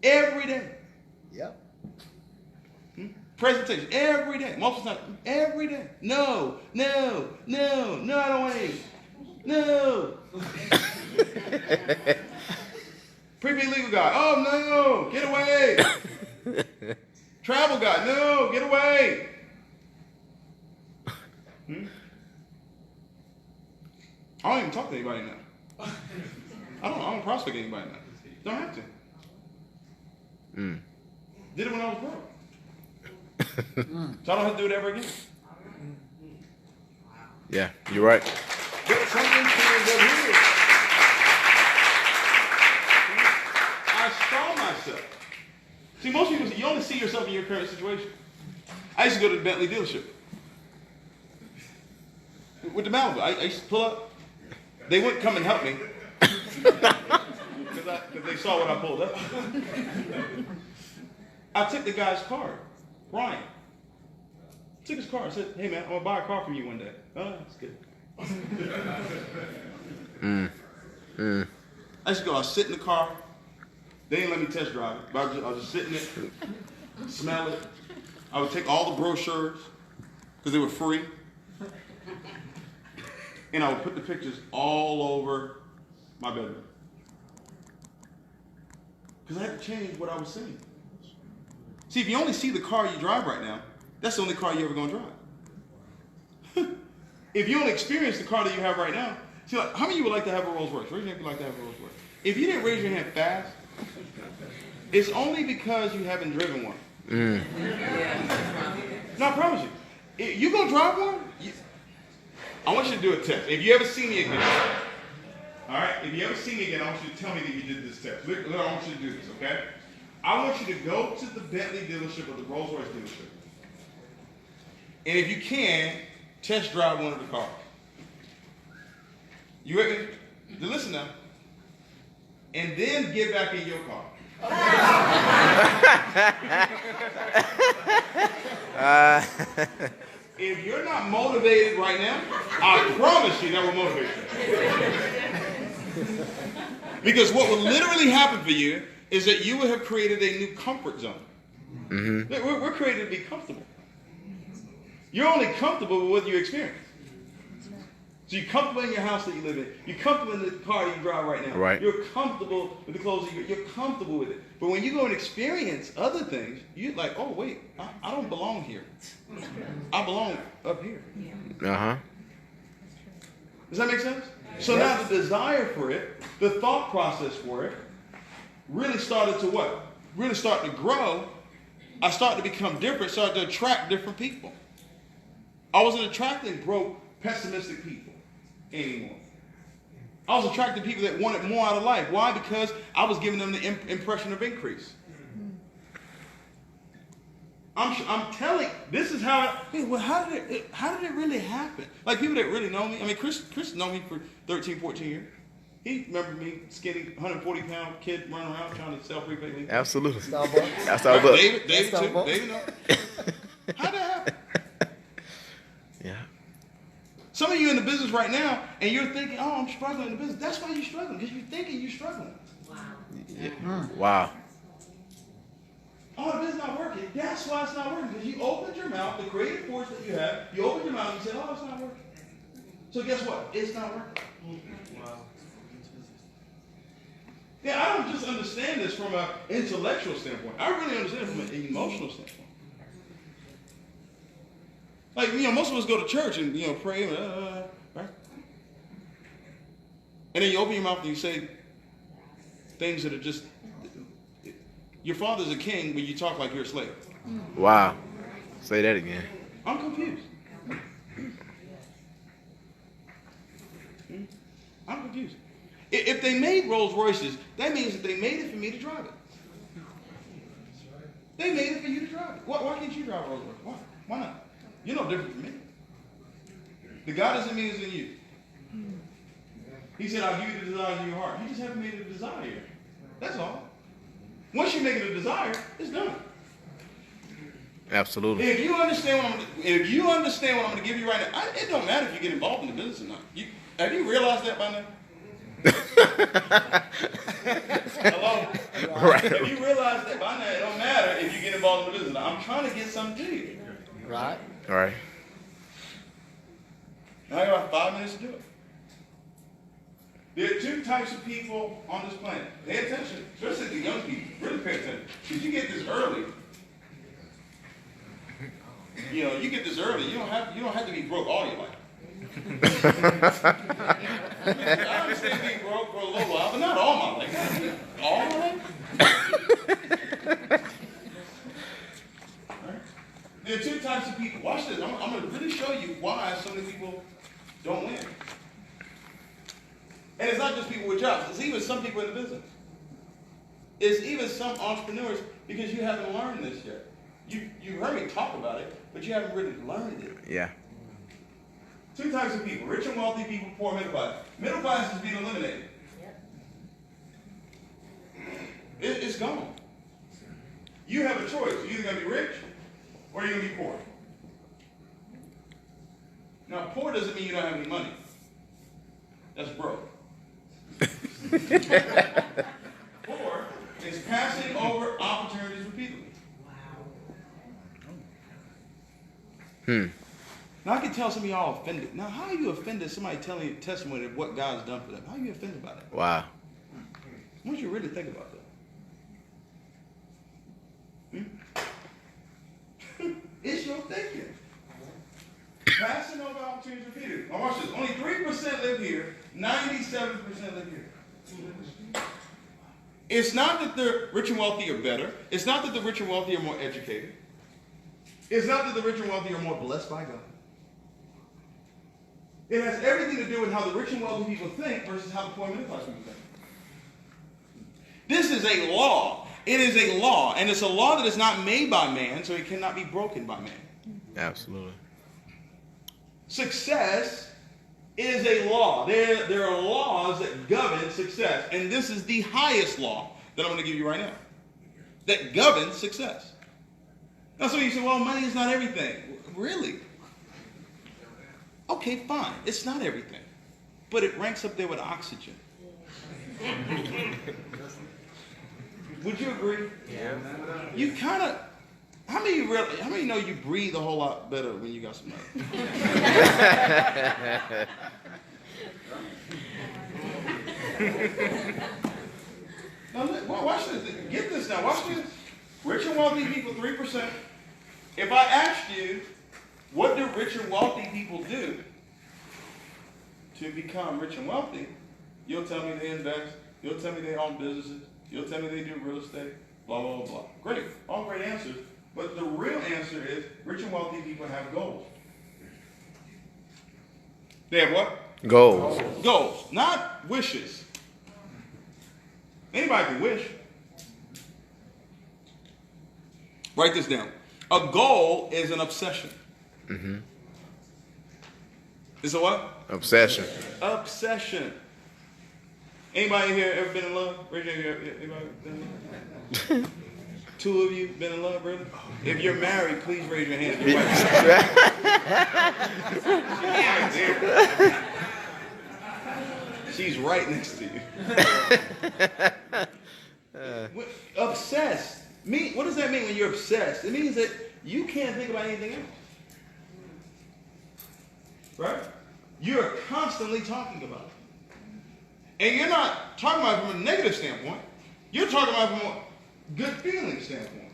Every day. Yep. Presentation. Every day. Multiple times. Every day. No, I don't want any. No. Prepaid legal guy. Oh, no. Get away. Travel guy. No. Get away. I don't even talk to anybody now. I don't prospect anybody now. Don't have to. Did it when I was broke. So I don't have to do it ever again. Yeah, you're right. But something changed over here. I saw myself. See, most people, you only see yourself in your current situation. I used to go to the Bentley dealership. With the Malibu, I used to pull up. They wouldn't come and help me. Because they saw what I pulled up. I took the guy's card, Ryan. Took his car and said, hey man, I'm going to buy a car from you one day. Oh, that's good. I used to go, I'll sit in the car. They didn't let me test drive it, but I was just sitting there, smell it. I would take all the brochures, because they were free. And I would put the pictures all over my bedroom. Because I had to change what I was seeing. See, if you only see the car you drive right now, that's the only car you're ever going to drive. If you only experience the car that you have right now, see, like, how many of you would like to have a Rolls Royce? Raise your hand if you like to have a Rolls Royce. If you didn't raise your hand fast, it's only because you haven't driven one. No, I promise you. If you going to drive one? I want you to do a test. If you ever see me again, All right? If you ever see me again, I want you to tell me that you did this test. Look, I want you to do this, okay? I want you to go to the Bentley dealership or the Rolls Royce dealership. And if you can, test drive one of the cars. You ready? Listen now. And then get back in your car. If you're not motivated right now, I promise you that will motivate you. Because what will literally happen for you is that you will have created a new comfort zone. Mm-hmm. We're created to be comfortable. You're only comfortable with what you experience. So you're comfortable in your house that you live in. You're comfortable in the car you drive right now. Right. You're comfortable with the clothes you're comfortable with it. But when you go and experience other things, you're like, oh, wait, I don't belong here. I belong up here. Uh-huh. Does that make sense? So now the desire for it, the thought process for it, really started to what? Really started to grow. I started to become different, started to attract different people. I wasn't attracting broke, pessimistic people anymore. I was attracting people that wanted more out of life. Why? Because I was giving them the impression of increase. I'm telling, this is how, well, how did it really happen? Like people that really know me, I mean, Chris known me for 13, 14 years. He remembered me, skinny, 140-pound kid running around trying to sell prepaid leases. Absolutely. Starbucks. That's Starbucks. David too. Starbucks. David know. How did that happen? Yeah. Some of you in the business right now, and you're thinking, oh, I'm struggling in the business. That's why you're struggling, because you're thinking you're struggling. Yeah. Wow. Oh, the business not working. That's why it's not working, because you opened your mouth, the creative force that you have, you opened your mouth and you said, oh, it's not working. So guess what? It's not working. Wow. Yeah, I don't just understand this from an intellectual standpoint. I really understand it from an emotional standpoint. Like, most of us go to church and, pray, right? And then you open your mouth and you say things that are just, your father's a king when you talk like you're a slave. Wow. Say that again. I'm confused. I'm confused. If they made Rolls Royces, that means that they made it for me to drive it. They made it for you to drive it. Why can't you drive a Rolls Royce? Why not? You're no different from me. The God is in me is in you. He said, I'll give you the desires of your heart. You just haven't made it a desire yet. That's all. Once you make it a desire, it's done. Absolutely. If you understand what I'm going to give you right now, it don't matter if you get involved in the business or not. Have you realized that by now? Hello? Right. Have you realized that by now it don't matter if you get involved in the business? I'm trying to get something to you. Right. All right. Now I got about 5 minutes to do it. There are two types of people on this planet. Pay attention, especially the young people. Really pay attention. Because you get this early. You get this early. You don't have to be broke all your life. I understand being broke for a little while, but not all my life. All my life? Right. There are two types of people. Watch this. I'm going to really show you why so many people don't win. And it's not just people with jobs. It's even some people in the business. It's even some entrepreneurs, because you haven't learned this yet. You heard me talk about it, but you haven't really learned it. Yeah. Two types of people: rich and wealthy people, poor and middle class. Middle class is being eliminated. It's gone. You have a choice. You're either going to be rich or you're going to be poor. Now, poor doesn't mean you don't have any money. That's broke. Poor is passing over opportunities repeatedly. Now, I can tell some of y'all offended. Now, how are you offended somebody telling you testimony of what God's done for them? How are you offended by that? Wow. I want you to really think about that. It's your thinking. Passing over opportunities repeatedly. Now, watch this. Only 3% live here. 97% live here. It's not that the rich and wealthy are better. It's not that the rich and wealthy are more educated. It's not that the rich and wealthy are more blessed by God. It has everything to do with how the rich and wealthy people think versus how the poor and middle class people think. This is a law. It is a law, and it's a law that is not made by man, so it cannot be broken by man. Absolutely. Success is a law. There are laws that govern success, and this is the highest law that I'm going to give you right now that governs success. Now, so you say, well, money is not everything. Really? Okay, fine. It's not everything, but it ranks up there with oxygen. Would you agree? Yeah. You kind of. How many know you breathe a whole lot better when you got some money? Now, watch this. Get this now. Watch this. Rich and wealthy people, 3%. If I asked you, what do rich and wealthy people do to become rich and wealthy? You'll tell me they invest. You'll tell me they own businesses. You'll tell me they do real estate. Blah, blah, blah, blah. Great. All great answers. But the real answer is rich and wealthy people have goals. They have what? Goals. Goals, not wishes. Anybody can wish. Write this down. A goal is an obsession. Mm-hmm. It's a what? Obsession. Obsession. Anybody here ever been in love? Raise your hand. Anybody been in love? Two of you been in love, brother? If you're married, please raise your hand. Your wife. She's right next to you. Obsessed. What does that mean when you're obsessed? It means that you can't think about anything else. Right? You're constantly talking about it. And you're not talking about it from a negative standpoint. You're talking about it from a good feeling standpoint.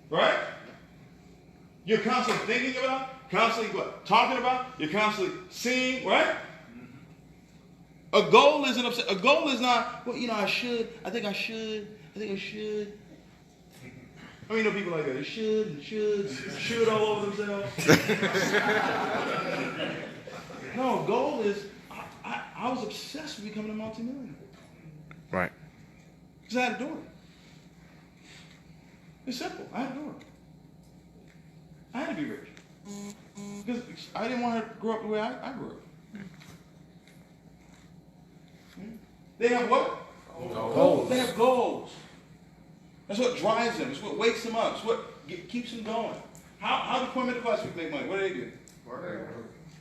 Right? You're constantly thinking about, constantly what? Talking about, you're constantly seeing, right? A goal is a goal is not, well, I should, I think I should. I mean, people like that. They should all over themselves. No, goal is, I was obsessed with becoming a multimillionaire. Right. Because I had to do it. It's simple. I had to do it. I had to be rich. Because I didn't want to grow up the way I grew up. They have what? Goals. They have goals. That's what drives them. It's what wakes them up. It's what keeps them going. How do poor middle class people make money? What do they do?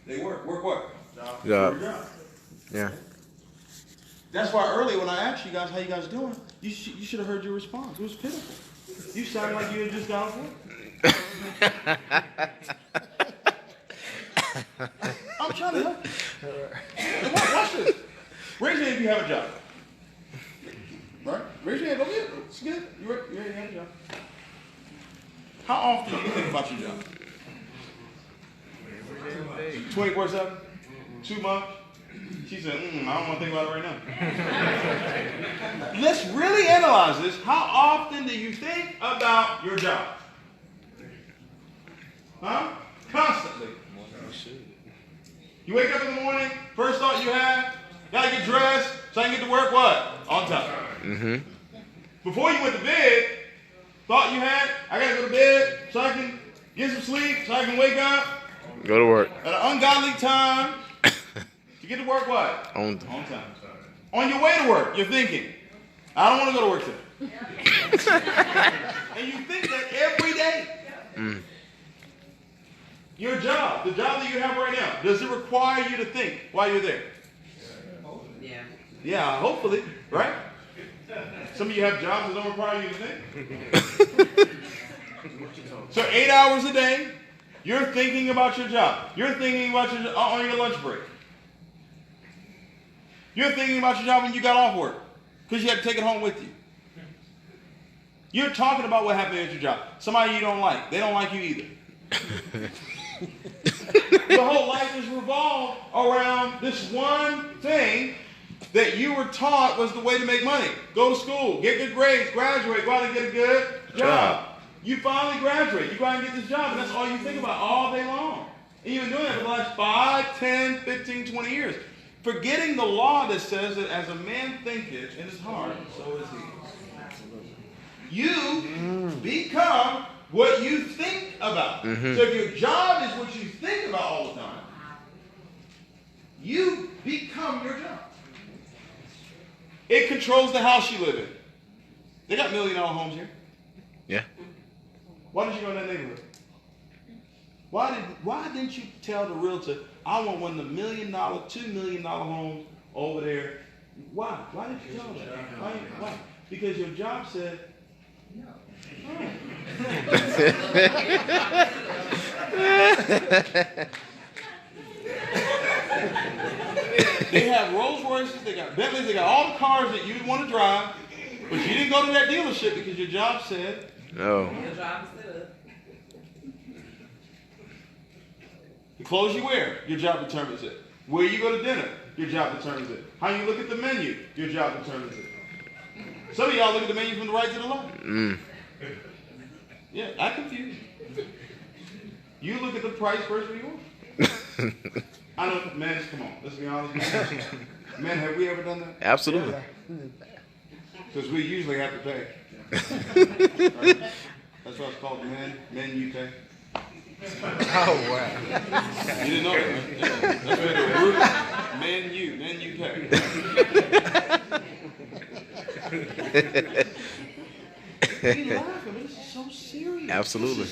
They work. Work what? Job. Yeah. That's why earlier when I asked you guys how you guys doing, you should have heard your response. It was pitiful. You sounded like you had just got off work. I'm trying to help you. Watch this. Raise your hand if you have a job. Right? Raise your hand. Go get it. It's good. You already have a job. How often do you think about your job? 24/7? 2 months? She said, I don't want to think about it right now. Let's really analyze this. How often do you think about your job? Huh? Constantly. You wake up in the morning, first thought you have, gotta get dressed so I can get to work what? On time. Mm-hmm. Before you went to bed, thought you had, I gotta go to bed so I can get some sleep, so I can wake up. Go to work. At an ungodly time. To get to work what? On time. On your way to work, you're thinking, I don't want to go to work today. And you think that every day. Mm. Your job, the job that you have right now, does it require you to think while you're there? Yeah. Yeah, hopefully, right? Some of you have jobs that don't require you to think. So 8 hours a day, you're thinking about your job. You're thinking about your on your lunch break. You're thinking about your job when you got off work because you had to take it home with you. You're talking about what happened at your job. Somebody you don't like. They don't like you either. Your whole life is revolved around this one thing that you were taught was the way to make money. Go to school, get good grades, graduate, go out and get a good job. You finally graduate. You go out and get this job, and that's all you think about all day long. And you've been doing that for the last 5, 10, 15, 20 years. Forgetting the law that says that as a man thinketh in his heart, so is he. You become what you think about. So if your job is what you think about all the time, you become your job. It controls the house you live in. They got $1 million homes here. Yeah. Why didn't you go in that neighborhood? Why didn't you tell the realtor, I want one of the $1 million, $2 million homes over there? Why? Why didn't you tell that? Why? Because your job said, no. They have Rolls Royces, they got Bentleys, they got all the cars that you would want to drive, but you didn't go to that dealership because your job said no. The clothes you wear, your job determines it. Where you go to dinner, your job determines it. How you look at the menu, your job determines it. Some of y'all look at the menu from the right to the left. Yeah, I confuse you. You look at the price first when you order. I know, man, come on, let's be honest. Man, have we ever done that? Absolutely. Because we usually have to pay. Right? That's why it's called men you pay. Oh, wow. You didn't know that, right? Yeah. That's where the root, men you pay. You're laughing, but this is so serious. Absolutely.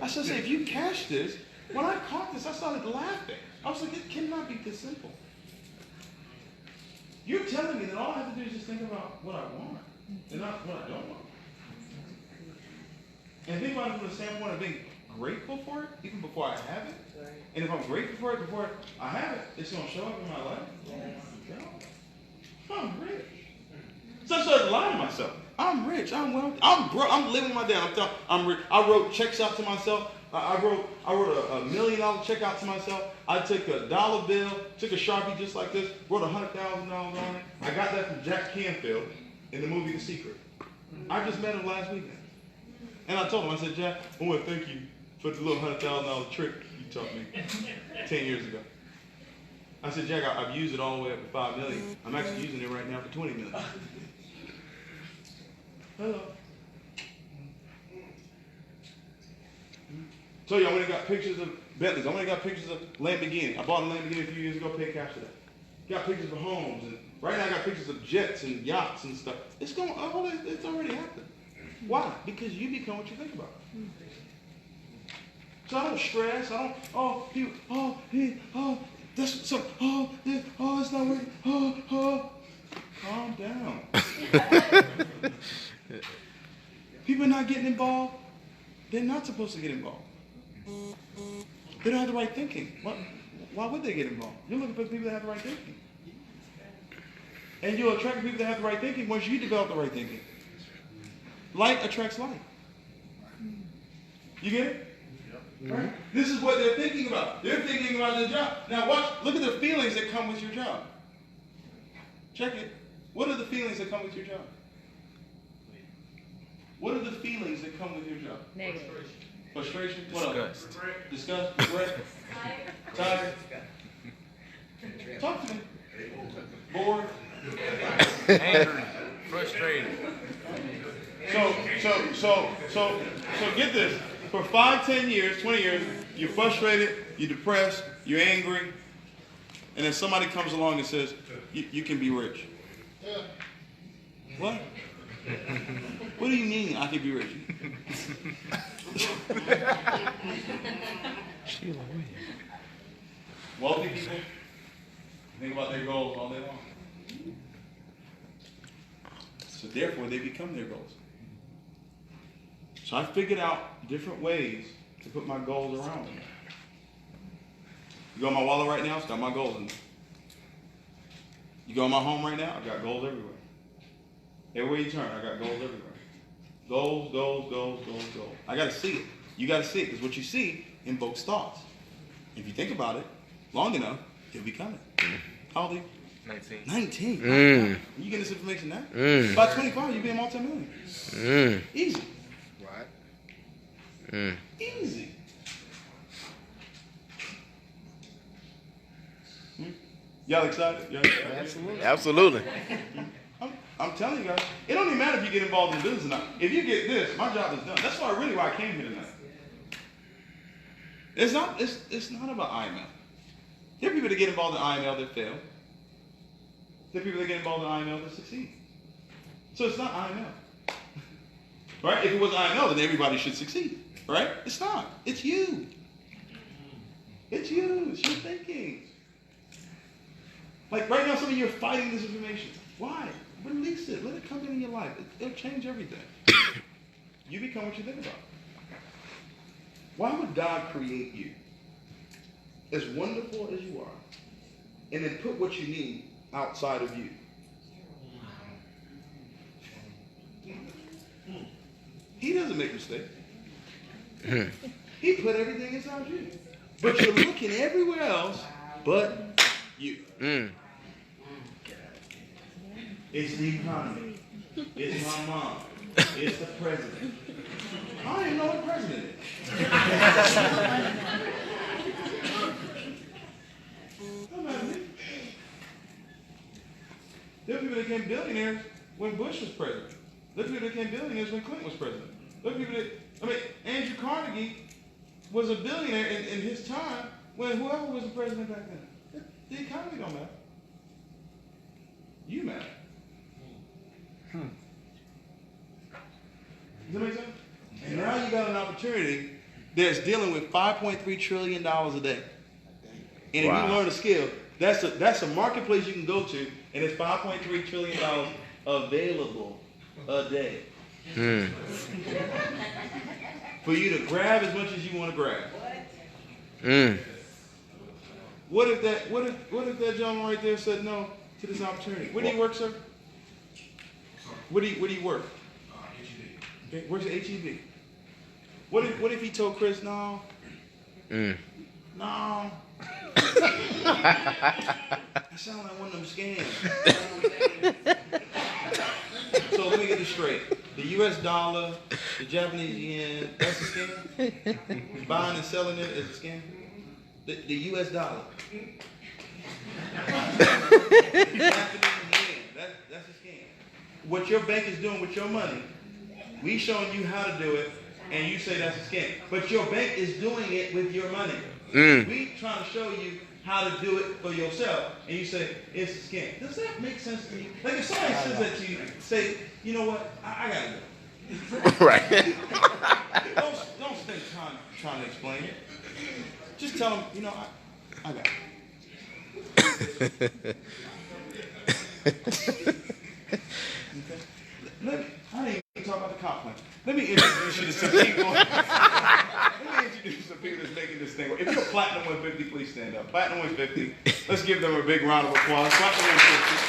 I should say, if you catch this, when I caught this, I started laughing. I was like, it cannot be this simple. You're telling me that all I have to do is just think about what I want and not what I don't want. And think about it from the standpoint of being grateful for it, even before I have it. And if I'm grateful for it before I have it, it's going to show up in my life. Oh my God. I'm rich. So I started lying to myself. I'm rich. I'm wealthy. I'm living my day. I'm rich. I wrote checks out to myself. I wrote a $1 million check out to myself. I took a dollar bill, took a Sharpie just like this, wrote $100,000 on it. I got that from Jack Canfield in the movie The Secret. I just met him last weekend. And I told him, I said, Jack, I want to thank you for the little $100,000 trick you taught me 10 years ago. I said, Jack, I've used it all the way up to $5 million. I'm actually using it right now for $20 million. Hello. So I went and got pictures of Bentleys. I went and got pictures of Lamborghini. I bought a Lamborghini a few years ago, paid cash for that. Got pictures of homes, and right now I got pictures of jets and yachts and stuff. It's already happened. Why? Because you become what you think about. So I don't stress. I don't, it's not working. Calm down. People are not getting involved. They're not supposed to get involved. They don't have the right thinking. Why would they get involved? You're looking for people that have the right thinking. And you'll attract people that have the right thinking once you develop the right thinking. Like attracts like. You get it? Right? This is what they're thinking about. They're thinking about their job. Now watch, look at the feelings that come with your job. Check it. What are the feelings that come with your job? What are the feelings that come with your job? Negative. Frustration? What else? Disgust. Regret? Tired? Talk to me. Bored? Angry. Frustrated. So get this. For 5, 10 years, 20 years, you're frustrated, you're depressed, you're angry, and then somebody comes along and says, you can be rich. What? What do you mean I can be rich? Wealthy people think about their goals all day long. So therefore, they become their goals. So I figured out different ways to put my goals around them. You go in my wallet right now, it's got my goals in it. You go in my home right now, I've got goals everywhere. Everywhere you turn, I got goals everywhere. Goals, goals, goals, goals, goals. I got to see it. You got to see it, because what you see invokes thoughts. If you think about it long enough, you'll become it. How old are you? 19. 19? You get this information now? By 25, you'll be a multi-millionaire. Easy. Right? Easy. Y'all excited? Y'all excited? Absolutely. Absolutely. I'm telling you guys, it don't even matter if you get involved in business or not. If you get this, my job is done. That's why I came here tonight. It's not about IML. There are people that get involved in IML that fail. There are people that get involved in IML that succeed. So it's not IML. Right? If it was IML, then everybody should succeed. Right? It's not. It's you. It's you. It's your thinking. Like right now, some of you are fighting this information. Why? Release it. Let it come into your life. It'll change everything. You become what you think about. Why would God create you as wonderful as you are and then put what you need outside of you? He doesn't make mistakes. He put everything inside you. But you're looking everywhere else but you. It's the economy. It's my mom. It's the president. I don't even know what president is. Don't matter to me. There are people that became billionaires when Bush was president. There are people that became billionaires when Clinton was president. There are people that, Andrew Carnegie was a billionaire in his time when whoever was the president back then. The economy don't matter. You matter. Does that make sense? And now you got an opportunity that's dealing with $5.3 trillion a day. And if you learn a skill, that's a marketplace you can go to, and it's $5.3 trillion available a day. For you to grab as much as you want to grab. What if that gentleman right there said no to this opportunity? Where do you work, sir? Where do you work? Okay, where's the HEB? What if he told Chris, no? No. That sounds like one of them scams. So let me get this straight. The US dollar, the Japanese yen, that's a scam? Buying and selling it is a scam? The US dollar. Japanese yen, that's a scam. What your bank is doing with your money, we showing you how to do it, and you say that's a scam. But your bank is doing it with your money. We trying to show you how to do it for yourself, and you say it's a scam. Does that make sense to you? Like if somebody says that to you, say, you know what, I gotta go. Right. Don't spend time trying to explain it. Just tell them, you know, I got it. Okay. I didn't even talk about the comp plan. Let me introduce you to some people. Let me introduce you to some people that's making this thing work. If you're Platinum 150, please stand up. Platinum 150. Let's give them a big round of applause. Platinum 150.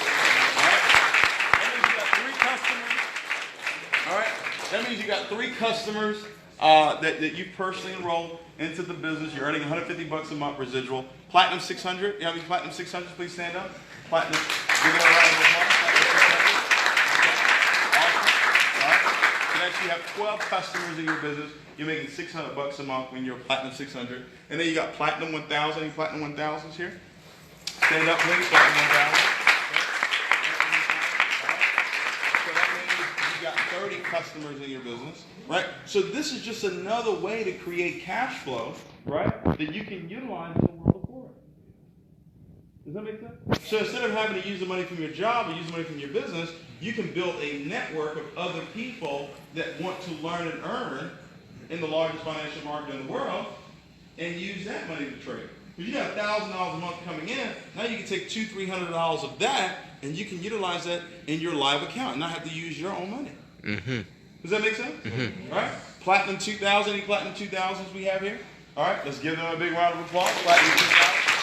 All right. That means you got 3 customers. All right. That means you got 3 customers that you personally enrolled into the business. You're earning $150 a month residual. Platinum 600. You have any Platinum 600s? Please stand up. Platinum. Give them a round of applause. You have 12 customers in your business. You're making $600 a month when you're Platinum 600. And then you got Platinum 1000. Any Platinum 1000s here? Stand up, please. Platinum 1000. So that means you got 30 customers in your business, right? So this is just another way to create cash flow, right? That you can utilize in the world of Forex. Does that make sense? So instead of having to use the money from your job or use the money from your business, you can build a network of other people that want to learn and earn in the largest financial market in the world and use that money to trade. If you got $1,000 a month coming in, now you can take $200-300 of that and you can utilize that in your live account and not have to use your own money. Does that make sense? All right. Platinum 2000. Any Platinum 2000s we have here? All right. Let's give them a big round of applause. Platinum 2000.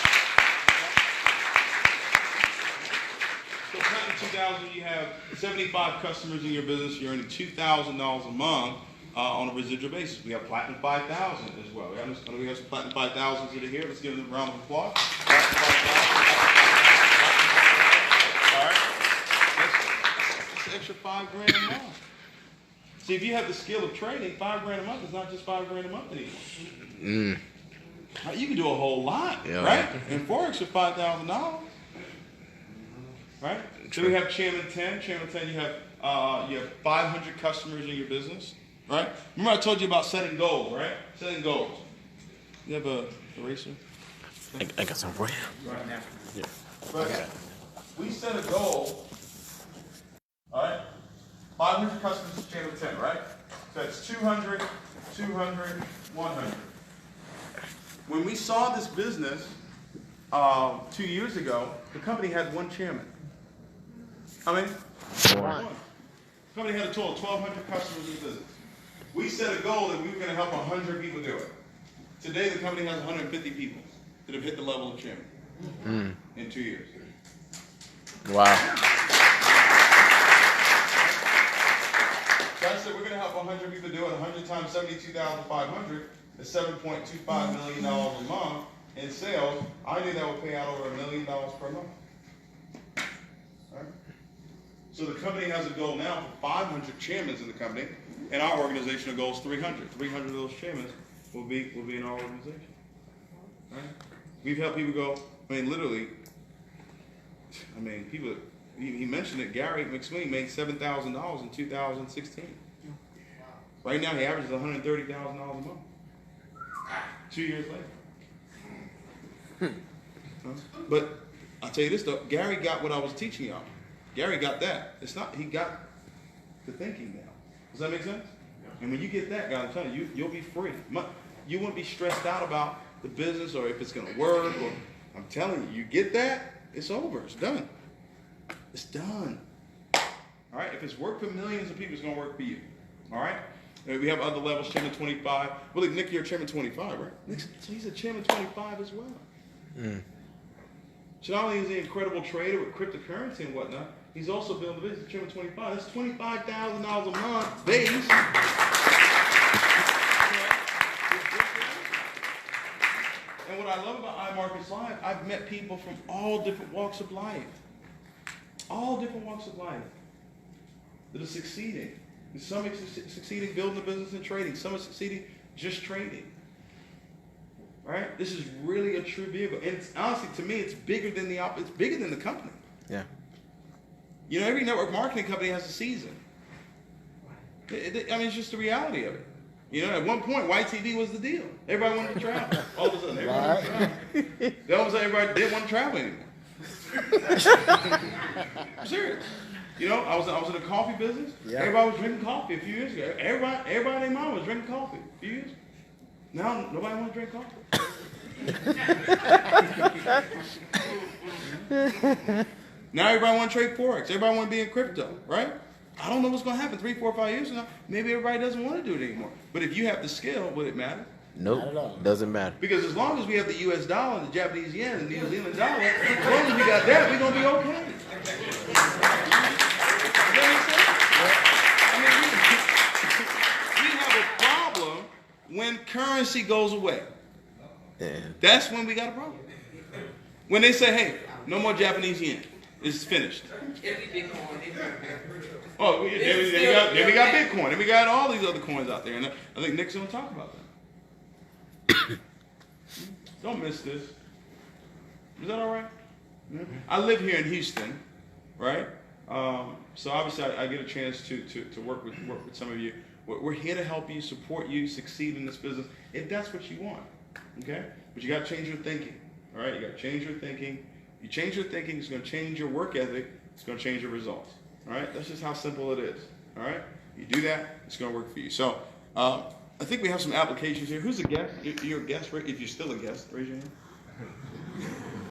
So Platinum 2000, you have 75 customers in your business. You're earning $2,000 a month on a residual basis. We have Platinum 5000 as well. We have some Platinum 5000s that are here. Let's give them a round of applause. Platinum 5000. All right. That's an extra $5,000 a month. See, if you have the skill of trading, $5,000 a month is not just $5,000 a month anymore. You can do a whole lot, Yeah, right? man. And Forex for $5,000, right? So we have Chairman 10. Chairman 10, you have 500 customers in your business, right? Remember I told you about setting goals, right? Setting goals. You have a eraser? I got some for you. Right now. Yeah. But we set a goal, all right? 500 customers to Channel 10, right? So that's 200, 200, 100. When we saw this business 2 years ago, the company had one chairman. How many? One. The company had a total of 1,200 customers in the business. We set a goal that we were going to help 100 people do it. Today, the company has 150 people that have hit the level of chairman in 2 years. Wow. So I said we're going to help 100 people do it. 100 times 72,500 is $7.25 million a month in sales. I knew that would pay out over $1 million per month. Right? So the company has a goal now for 500 chairmen in the company, and our organizational goal is 300. 300 of those chairmen will be in our organization. Right? We've helped people go. I mean, literally. I mean, people. He mentioned it. Gary McSweeney made $7,000 in 2016. Right now, he averages $130,000 a month. 2 years later. But I'll tell you this though, Gary got what I was teaching y'all. Gary got that. It's not, he got the thinking now. Does that make sense? And when you get that, guys, I'm telling you, you'll be free. You won't be stressed out about the business or if it's going to work. Or I'm telling you, you get that, it's over. It's done. It's done. All right? If it's worked for millions of people, it's going to work for you. All right? We have other levels, Chairman 25. Well, Nick, you're Chairman 25, right? Nick, so he's a Chairman 25 as well. So not only is he an incredible trader with cryptocurrency and whatnot, he's also building a business, Chairman 25. That's $25,000 a month base. And what I love about iMarkets Live, I've met people from all different walks of life. All different walks of life that are succeeding. And some are succeeding building a business and trading. Some are succeeding just trading. Right? This is really a true vehicle. And it's, honestly, to me, it's bigger than the company. Yeah. You know, every network marketing company has a season. I mean, it's just the reality of it. You know, at one point, YTV was the deal. Everybody wanted to travel. All of a sudden, everybody wanted to travel. Then all of a sudden, everybody didn't want to travel anymore. I'm serious. You know, I was in the coffee business. Yeah. Everybody was drinking coffee a few years ago. Everybody and their mom was drinking coffee a few years ago. Now, nobody wants to drink coffee. Now everybody want to trade Forex. Everybody want to be in crypto, right? I don't know what's going to happen 3, 4, 5 years from now. Maybe everybody doesn't want to do it anymore. But if you have the skill, would it matter? Nope, doesn't matter. Because as long as we have the U.S. dollar, the Japanese yen, and the New Zealand dollar, as long as we got that, we're going to be okay. I mean, we have a problem when currency goes away. Yeah. That's when we got a problem. When they say, hey, no more Japanese yen. It's finished. Oh, then we got Bitcoin. Then we got all these other coins out there. And I think Nick's going to talk about that. Don't miss this. Is that all right? Yeah. I live here in Houston, right? So obviously I get a chance to work with some of you. We're here to help you, support you, succeed in this business, if that's what you want. Okay? But you got to change your thinking. All right? You got to change your thinking. If you change your thinking, it's going to change your work ethic. It's going to change your results. All right? That's just how simple it is. All right? You do that, it's going to work for you. So I think we have some applications here. Who's a guest? You're a guest, right? If you're still a guest, raise your hand.